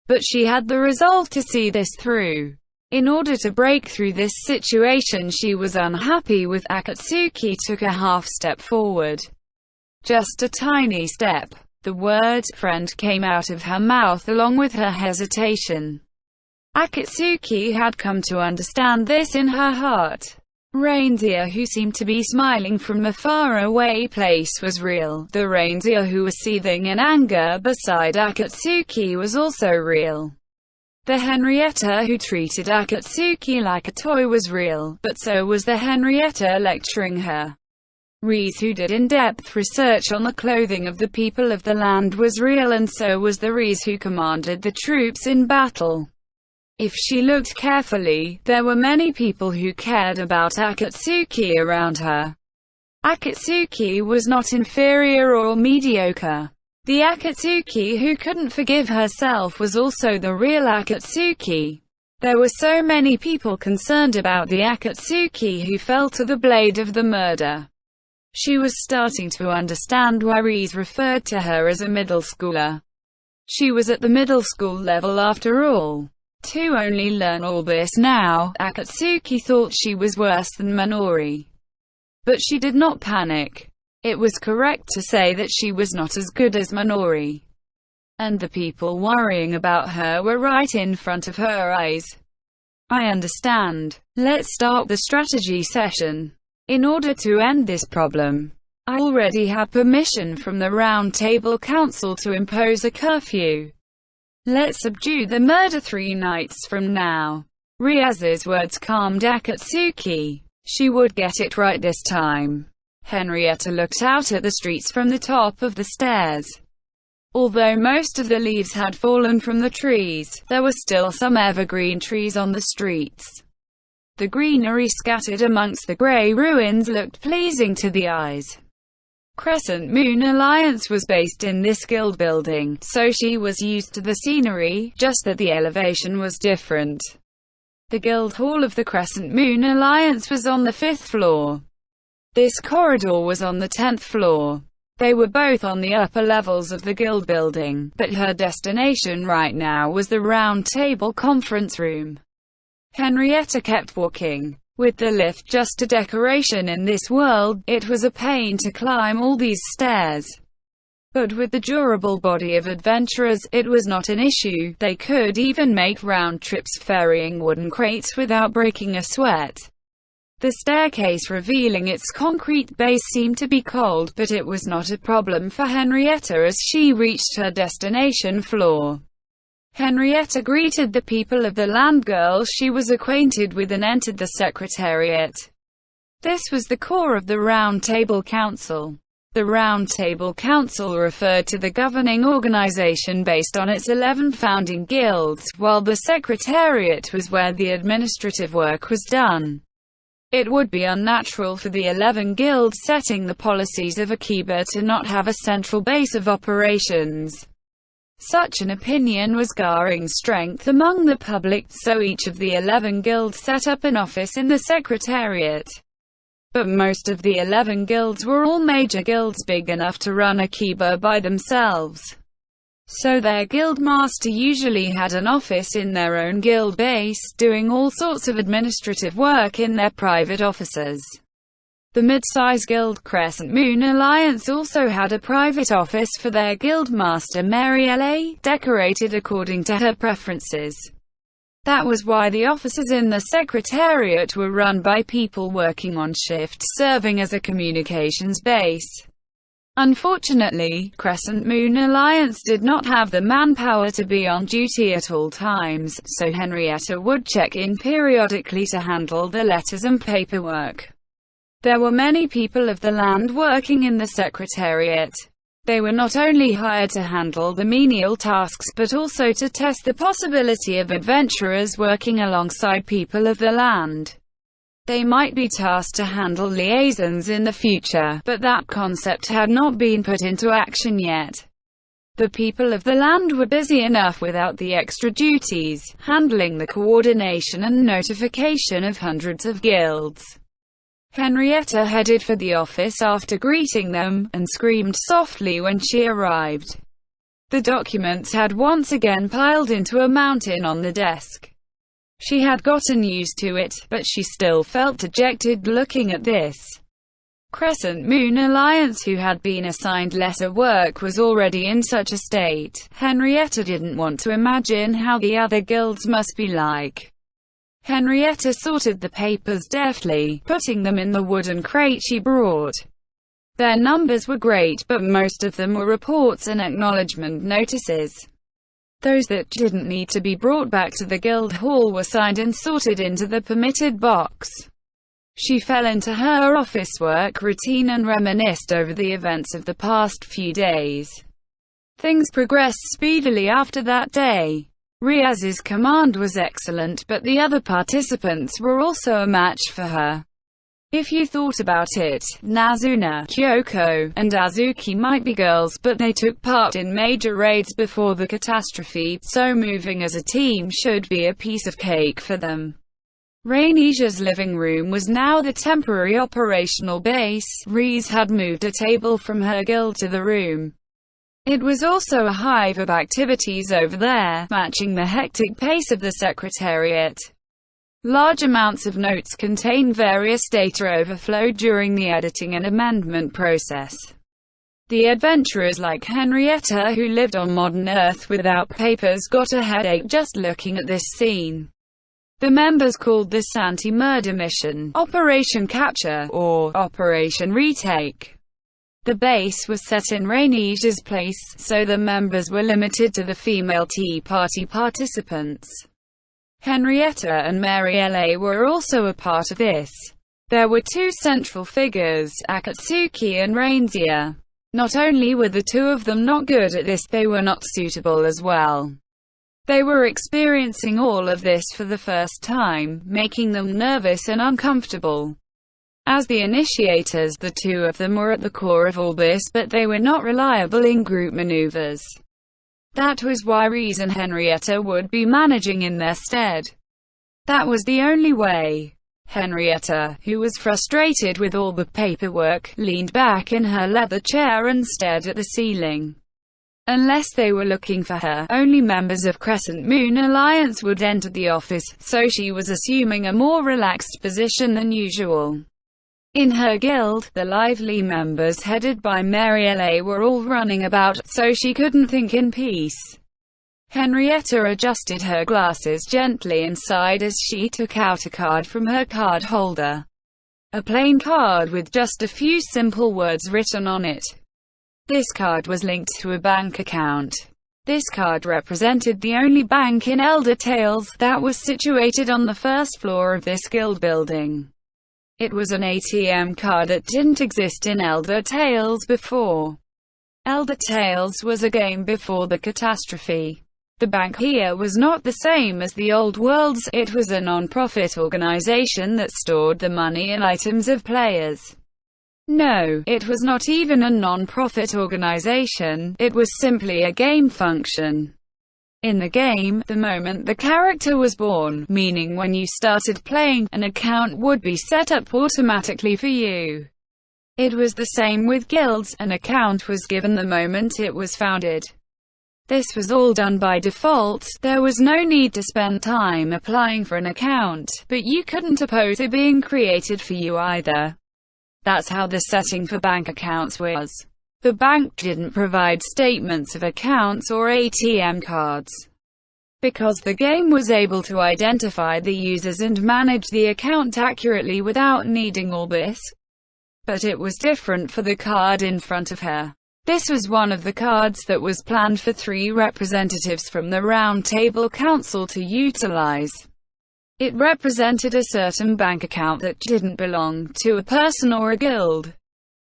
But she had the resolve to see this through. In order to break through this situation she was unhappy with, Akatsuki took a half step forward. Just a tiny step. The word friend came out of her mouth along with her hesitation. Akatsuki had come to understand this in her heart. Reindeer, who seemed to be smiling from a faraway place, was real. The reindeer who was seething in anger beside Akatsuki was also real. The Henrietta who treated Akatsuki like a toy was real, but so was the Henrietta lecturing her. Rize, who did in-depth research on the clothing of the people of the land, was real, and so was the Rize who commanded the troops in battle. If she looked carefully, there were many people who cared about Akatsuki around her. Akatsuki was not inferior or mediocre. The Akatsuki who couldn't forgive herself was also the real Akatsuki. There were so many people concerned about the Akatsuki who fell to the blade of the murder. She was starting to understand why Reese referred to her as a middle schooler. She was at the middle school level after all. To only learn all this now, Akatsuki thought she was worse than Minori. But she did not panic. It was correct to say that she was not as good as Minori. And the people worrying about her were right in front of her eyes. I understand. Let's start the strategy session. In order to end this problem, I already have permission from the Round Table Council to impose a curfew. Let's subdue the murder 3 nights from now. Riaz's words calmed Akatsuki. She would get it right this time. Henrietta looked out at the streets from the top of the stairs. Although most of the leaves had fallen from the trees, there were still some evergreen trees on the streets. The greenery scattered amongst the grey ruins looked pleasing to the eyes. Crescent Moon Alliance was based in this guild building, so she was used to the scenery, just that the elevation was different. The guild hall of the Crescent Moon Alliance was on the 5th floor. This corridor was on the 10th floor. They were both on the upper levels of the guild building, but her destination right now was the Round Table Conference Room. Henrietta kept walking. With the lift just a decoration in this world, it was a pain to climb all these stairs. But with the durable body of adventurers, it was not an issue. They could even make round trips ferrying wooden crates without breaking a sweat. The staircase revealing its concrete base seemed to be cold, but it was not a problem for Henrietta as she reached her destination floor. Henrietta greeted the people of the land girls she was acquainted with and entered the secretariat. This was the core of the Round Table Council. The Round Table Council referred to the governing organization based on its 11 founding guilds, while the secretariat was where the administrative work was done. It would be unnatural for the 11 guilds setting the policies of Akiba to not have a central base of operations. Such an opinion was gaining strength among the public, so each of the 11 guilds set up an office in the secretariat. But most of the 11 guilds were all major guilds big enough to run Akiba by themselves. So their guild master usually had an office in their own guild base, doing all sorts of administrative work in their private offices. The mid-size guild Crescent Moon Alliance also had a private office for their guild master Marielle, decorated according to her preferences. That was why the offices in the secretariat were run by people working on shift, serving as a communications base. Unfortunately, Crescent Moon Alliance did not have the manpower to be on duty at all times, so Henrietta would check in periodically to handle the letters and paperwork. There were many people of the land working in the secretariat. They were not only hired to handle the menial tasks but also to test the possibility of adventurers working alongside people of the land. They might be tasked to handle liaisons in the future, but that concept had not been put into action yet. The people of the land were busy enough without the extra duties, handling the coordination and notification of hundreds of guilds. Henrietta headed for the office after greeting them, and screamed softly when she arrived. The documents had once again piled into a mountain on the desk. She had gotten used to it, but she still felt dejected looking at this. Crescent Moon Alliance, who had been assigned lesser work, was already in such a state. Henrietta didn't want to imagine how the other guilds must be like. Henrietta sorted the papers deftly, putting them in the wooden crate she brought. Their numbers were great, but most of them were reports and acknowledgement notices. Those that didn't need to be brought back to the guild hall were signed and sorted into the permitted box. She fell into her office work routine and reminisced over the events of the past few days. Things progressed speedily after that day. Riaz's command was excellent, but the other participants were also a match for her. If you thought about it, Nazuna, Kyoko, and Azuki might be girls, but they took part in major raids before the catastrophe, so moving as a team should be a piece of cake for them. Rainisia's living room was now the temporary operational base. Riaz had moved a table from her guild to the room. It was also a hive of activities over there, matching the hectic pace of the Secretariat. Large amounts of notes contain various data overflowed during the editing and amendment process. The adventurers like Henrietta, who lived on modern Earth without papers, got a headache just looking at this scene. The members called this anti-murder mission Operation Capture, or Operation Retake. The base was set in Rainisia's place, so the members were limited to the female Tea Party participants. Henrietta and Marielle were also a part of this. There were two central figures, Akatsuki and Rainsia. Not only were the two of them not good at this, they were not suitable as well. They were experiencing all of this for the first time, making them nervous and uncomfortable. As the initiators, the two of them were at the core of all this, but they were not reliable in group maneuvers. That was why Riaz and Henrietta would be managing in their stead. That was the only way. Henrietta, who was frustrated with all the paperwork, leaned back in her leather chair and stared at the ceiling. Unless they were looking for her, only members of Crescent Moon Alliance would enter the office, so she was assuming a more relaxed position than usual. In her guild, the lively members headed by Marielle were all running about, so she couldn't think in peace. Henrietta adjusted her glasses gently and sighed as she took out a card from her card holder. A plain card with just a few simple words written on it. This card was linked to a bank account. This card represented the only bank in Elder Tales that was situated on the first floor of this guild building. It was an ATM card that didn't exist in Elder Tales before. Elder Tales was a game before the catastrophe. The bank here was not the same as the old worlds, it was a non-profit organization that stored the money and items of players. No, it was not even a non-profit organization, it was simply a game function. In the game, the moment the character was born, meaning when you started playing, an account would be set up automatically for you. It was the same with guilds, an account was given the moment it was founded. This was all done by default, there was no need to spend time applying for an account, but you couldn't oppose it being created for you either. That's how the setting for bank accounts was. The bank didn't provide statements of accounts or ATM cards. Because the game was able to identify the users and manage the account accurately without needing all this. But it was different for the card in front of her. This was one of the cards that was planned for 3 representatives from the Round Table Council to utilize. It represented a certain bank account that didn't belong to a person or a guild.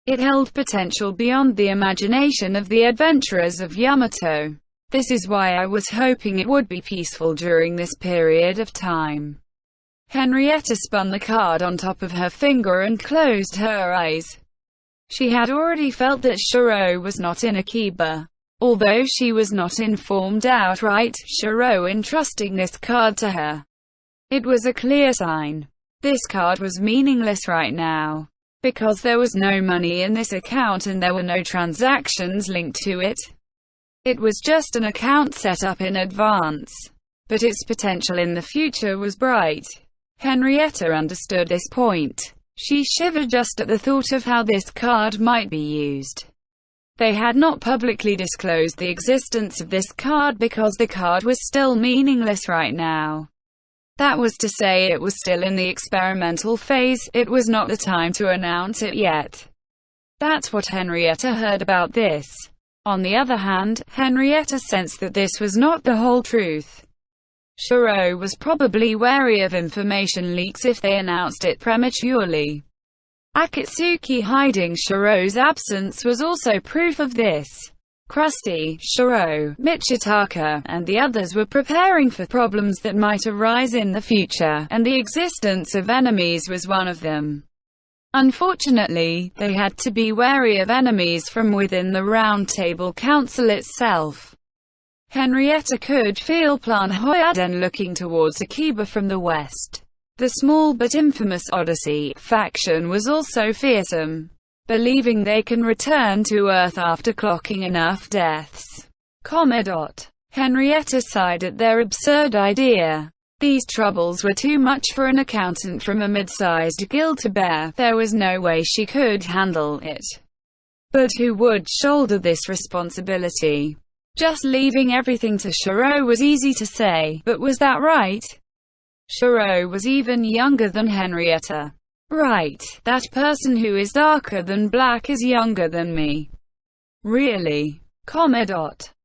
It held potential beyond the imagination of the adventurers of Yamato. This is why I was hoping it would be peaceful during this period of time. Henrietta spun the card on top of her finger and closed her eyes. She had already felt that Shiro was not in Akiba. Although she was not informed outright, Shiro entrusting this card to her. It was a clear sign. This card was meaningless right now. Because there was no money in this account and there were no transactions linked to it. It was just an account set up in advance. But its potential in the future was bright. Henrietta understood this point. She shivered just at the thought of how this card might be used. They had not publicly disclosed the existence of this card because the card was still meaningless right now. That was to say, it was still in the experimental phase, it was not the time to announce it yet. That's what Henrietta heard about this. On the other hand, Henrietta sensed that this was not the whole truth. Shiro was probably wary of information leaks if they announced it prematurely. Akatsuki hiding Shiro's absence was also proof of this. Krusty, Shiro, Michitaka, and the others were preparing for problems that might arise in the future, and the existence of enemies was one of them. Unfortunately, they had to be wary of enemies from within the Round Table Council itself. Henrietta could feel Plan Hyoden looking towards Akiba from the west. The small but infamous Odyssey faction was also fearsome, believing they can return to Earth after clocking enough deaths. Henrietta sighed at their absurd idea. These troubles were too much for an accountant from a mid-sized guild to bear. There was no way she could handle it. But who would shoulder this responsibility? Just leaving everything to Shiro was easy to say, but was that right? Shiro was even younger than Henrietta. Right, that person who is darker than black is younger than me. Really?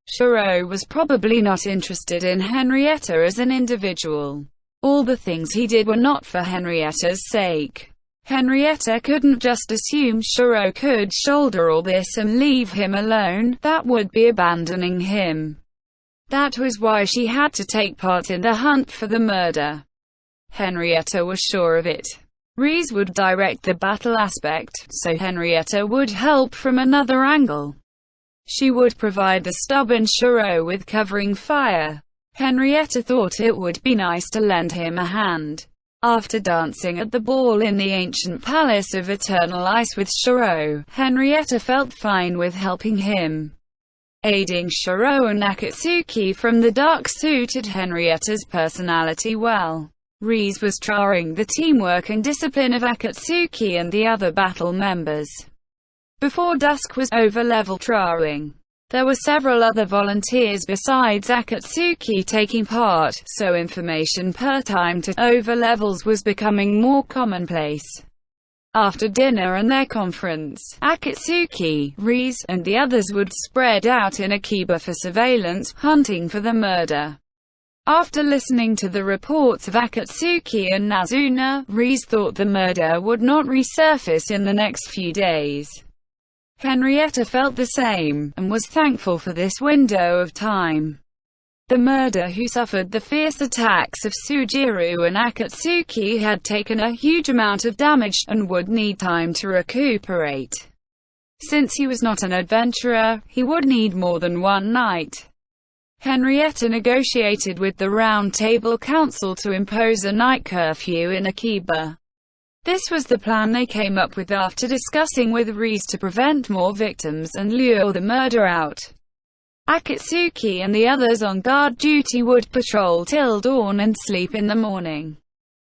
Shiro was probably not interested in Henrietta as an individual. All the things he did were not for Henrietta's sake. Henrietta couldn't just assume Shiro could shoulder all this and leave him alone. That would be abandoning him. That was why she had to take part in the hunt for the murder. Henrietta was sure of it. Reese would direct the battle aspect, so Henrietta would help from another angle. She would provide the stubborn Shiro with covering fire. Henrietta thought it would be nice to lend him a hand. After dancing at the ball in the ancient palace of eternal ice with Shiro, Henrietta felt fine with helping him. Aiding Shiro and Akatsuki from the dark suited Henrietta's personality well. Reese was trying the teamwork and discipline of Akatsuki and the other battle members. Before dusk was over-level trying. There were several other volunteers besides Akatsuki taking part, so information per time to over-levels was becoming more commonplace. After dinner and their conference, Akatsuki, Reese, and the others would spread out in Akiba for surveillance, hunting for the murder. After listening to the reports of Akatsuki and Nazuna, Reese thought the murder would not resurface in the next few days. Henrietta felt the same, and was thankful for this window of time. The murderer who suffered the fierce attacks of Sujiro and Akatsuki had taken a huge amount of damage, and would need time to recuperate. Since he was not an adventurer, he would need more than one night. Henrietta negotiated with the Round Table Council to impose a night curfew in Akiba. This was the plan they came up with after discussing with Reese to prevent more victims and lure the murder out. Akatsuki and the others on guard duty would patrol till dawn and sleep in the morning.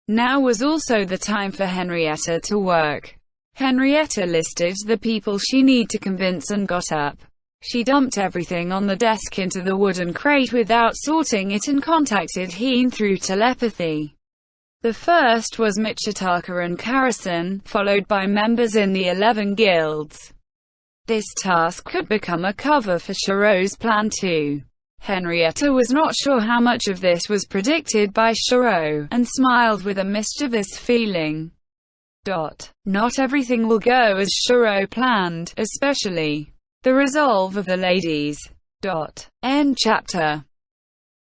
Now was also the time for Henrietta to work. Henrietta listed the people she needed to convince and got up. She dumped everything on the desk into the wooden crate without sorting it and contacted Heen through telepathy. The first was Michitaka and Karasen, followed by members in the 11 guilds. This task could become a cover for Shiro's plan too. Henrietta was not sure how much of this was predicted by Shiro, and smiled with a mischievous feeling. Not everything will go as Shiro planned, especially the resolve of the ladies. End chapter.